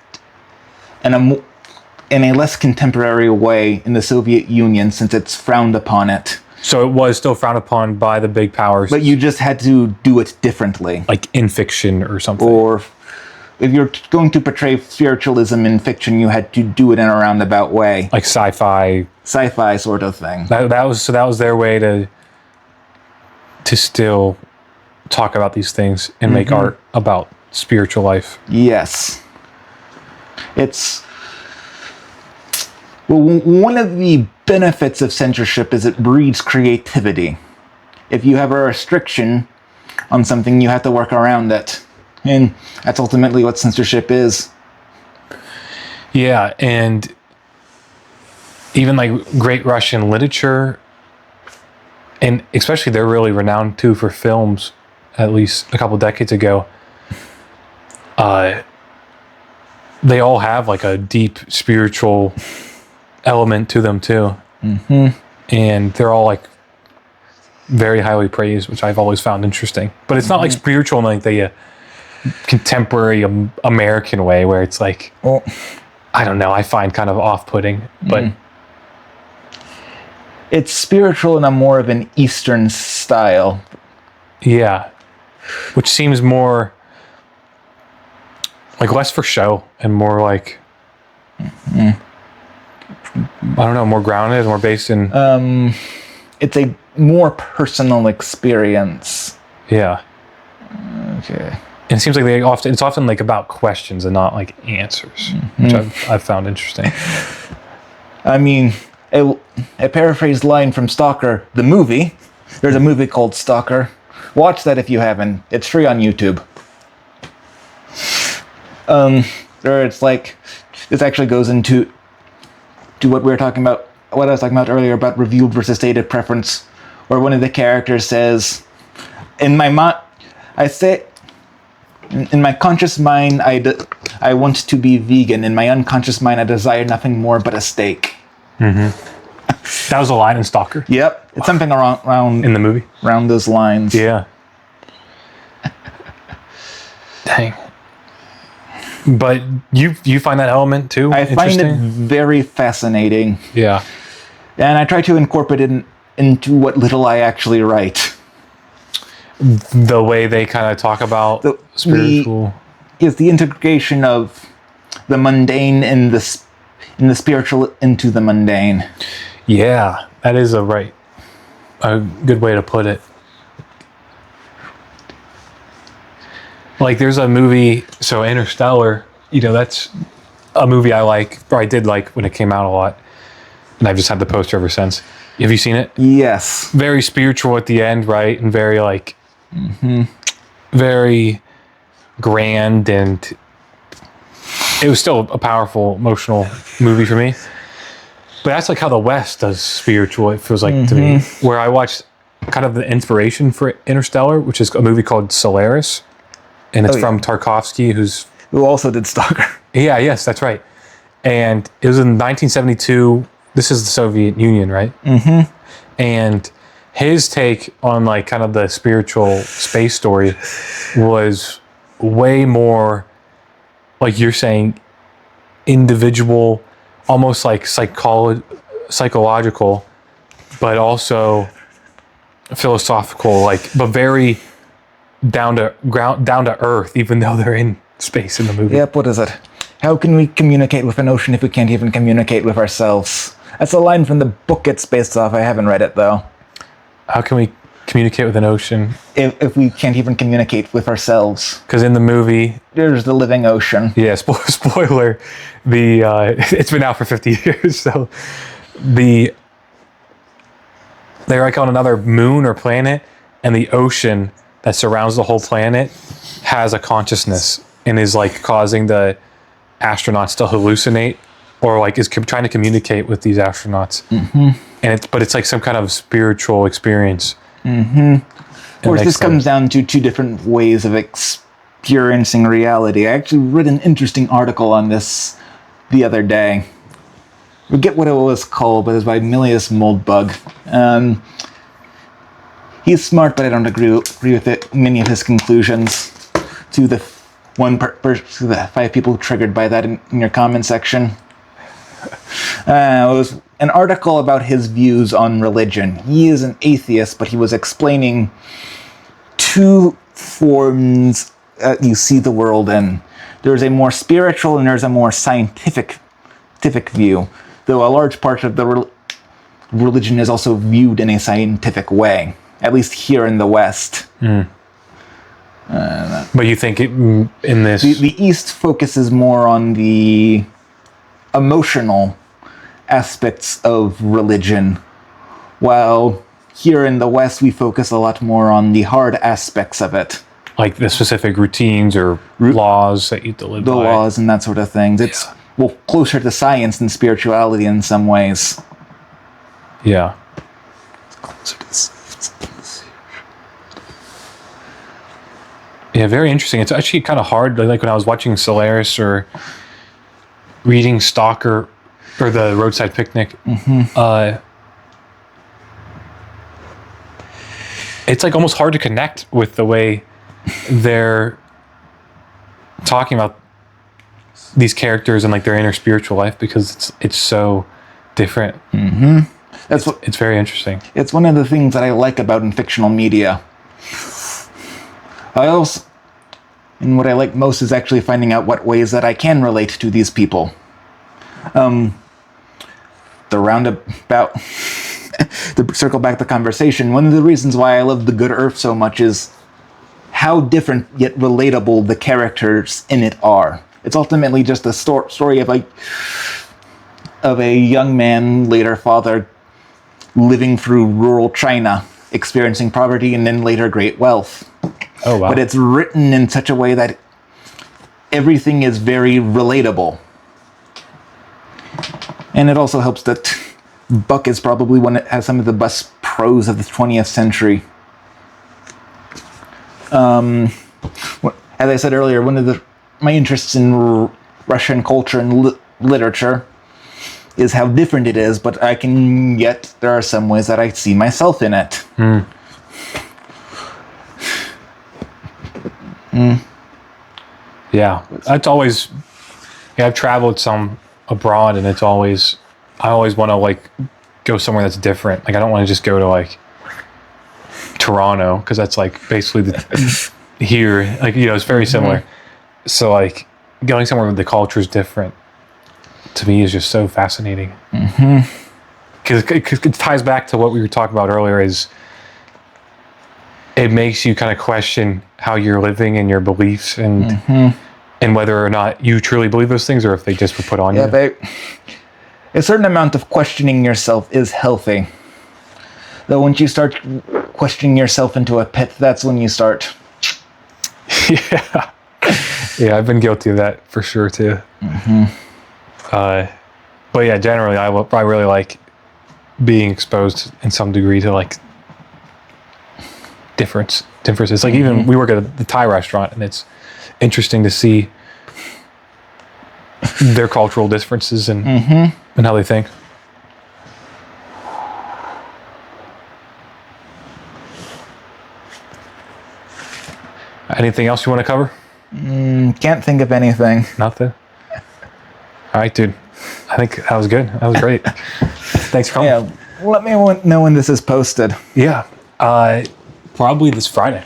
in a less contemporary way in the Soviet Union, since it's frowned upon it. So it was still frowned upon by the big powers. But you just had to do it differently. Like in fiction or something. Or if you're going to portray spiritualism in fiction, you had to do it in a roundabout way. Like sci-fi. Sci-fi sort of thing. That was their way to still talk about these things and make art about spiritual life. Yes. One of the benefits of censorship is it breeds creativity. If you have a restriction on something, you have to work around it. And that's ultimately what censorship is. Yeah, and even like great Russian literature, and especially they're really renowned too for films, at least a couple decades ago. They all have like a deep spiritual element to them too. And they're all like very highly praised, which I've always found interesting. But it's not like spiritual in like the contemporary American way, where it's like, I don't know, I find kind of off-putting, but it's spiritual in a more of an Eastern style. Yeah, which seems more like less for show and more like I don't know, more grounded, more based in it's a more personal experience. Yeah. Okay. And it seems like it's often like about questions and not like answers, which I've found interesting. I mean, a paraphrased line from S.T.A.L.K.E.R, the movie. There's a movie called S.T.A.L.K.E.R. Watch that if you haven't. It's free on YouTube. It's like, this actually goes into what we were talking about, what I was talking about earlier about revealed versus stated preference, where one of the characters says, in my conscious mind, I want to be vegan. In my unconscious mind, I desire nothing more but a steak. That was a line in S.T.A.L.K.E.R. Yep, it's something around in the movie. Around those lines. Yeah. Dang. But you find that element too? I find it very fascinating. Yeah. And I try to incorporate it into what little I actually write. The way they kind of talk about spiritual is the integration of the mundane and the spiritual into the mundane. Yeah, that is a good way to put it. Like there's a movie, so Interstellar, that's a movie I like, or I did like when it came out a lot, and I've just had the poster ever since. Have you seen it? Yes. Very spiritual at the end, right? And very like, very grand, and it was still a powerful, emotional movie for me. But that's like how the West does spiritual, it feels like to me. Where I watched kind of the inspiration for Interstellar, which is a movie called Solaris. And it's from Tarkovsky, who also did Stalker. Yeah, yes, that's right. And it was in 1972. This is the Soviet Union, right? Mm-hmm. And his take on like kind of the spiritual space story was way more, like you're saying, individual, almost like psychological, but also philosophical, like, but very down to earth, even though they're in space in the movie. Yep, what is it? How can we communicate with an ocean if we can't even communicate with ourselves? That's a line from the book it's based off. I haven't read it, though. How can we communicate with an ocean? If we can't even communicate with ourselves. Because in the movie... There's the living ocean. Yeah, spoiler. It's been out for 50 years, so... They're like on another moon or planet, and the ocean that surrounds the whole planet has a consciousness and is like causing the astronauts to hallucinate, or like is trying to communicate with these astronauts. Mm-hmm. But it's like some kind of spiritual experience. Mm-hmm. Of course, this comes down to two different ways of experiencing reality. I actually read an interesting article on this the other day. I forget what it was called, but it was by Milius Moldbug. He's smart, but I don't agree with many of his conclusions. To the to the 5 people triggered by that in your comment section. It was an article about his views on religion. He is an atheist, but he was explaining 2 forms you see the world in. There's a more spiritual and there's a more scientific view, though a large part of the religion is also viewed in a scientific way, at least here in the West. Mm. But you think in this... The East focuses more on the emotional aspects of religion, while here in the West we focus a lot more on the hard aspects of it. Like the specific routines or laws that you have to live by. The laws and that sort of things. It's closer to science than spirituality in some ways. Yeah. Yeah, very interesting. It's actually kind of hard, like when I was watching Solaris or reading Stalker or the Roadside Picnic. Mm-hmm. It's like almost hard to connect with the way they're talking about these characters and like their inner spiritual life, because it's so different. Mm-hmm. It's very interesting. It's one of the things that I like about in fictional media. And what I like most is actually finding out what ways that I can relate to these people. The roundabout, to circle back the conversation, one of the reasons why I love The Good Earth so much is how different yet relatable the characters in it are. It's ultimately just a story of a young man, later father, living through rural China, experiencing poverty and then later great wealth. Oh, wow. But it's written in such a way that everything is very relatable. And it also helps that Buck is probably one that has some of the best prose of the 20th century. As I said earlier, one of my interests in Russian culture and literature is how different it is, but there are some ways that I see myself in it. Mm. Mm. Yeah, that's always... Yeah, I've traveled some abroad, and I always want to like go somewhere that's different. Like I don't want to just go to like Toronto, because that's like basically here. Like, you know, it's very similar. Mm-hmm. So like going somewhere where the culture is different, to me, is just so fascinating. Because it ties back to what we were talking about earlier. Is it makes you kind of question how you're living and your beliefs, and and whether or not you truly believe those things, or if they just were put on you. Yeah, a certain amount of questioning yourself is healthy. Though once you start questioning yourself into a pit, that's when you start. Yeah, I've been guilty of that for sure too. But yeah, generally, I really like being exposed in some degree to like differences. Like even we work at the Thai restaurant, and it's interesting to see their cultural differences and how they think. Anything else you want to cover? Can't think of anything. Nothing? All right, dude. I think that was good. That was great. Thanks for coming. Yeah, let me know when this is posted. Yeah. Probably this Friday.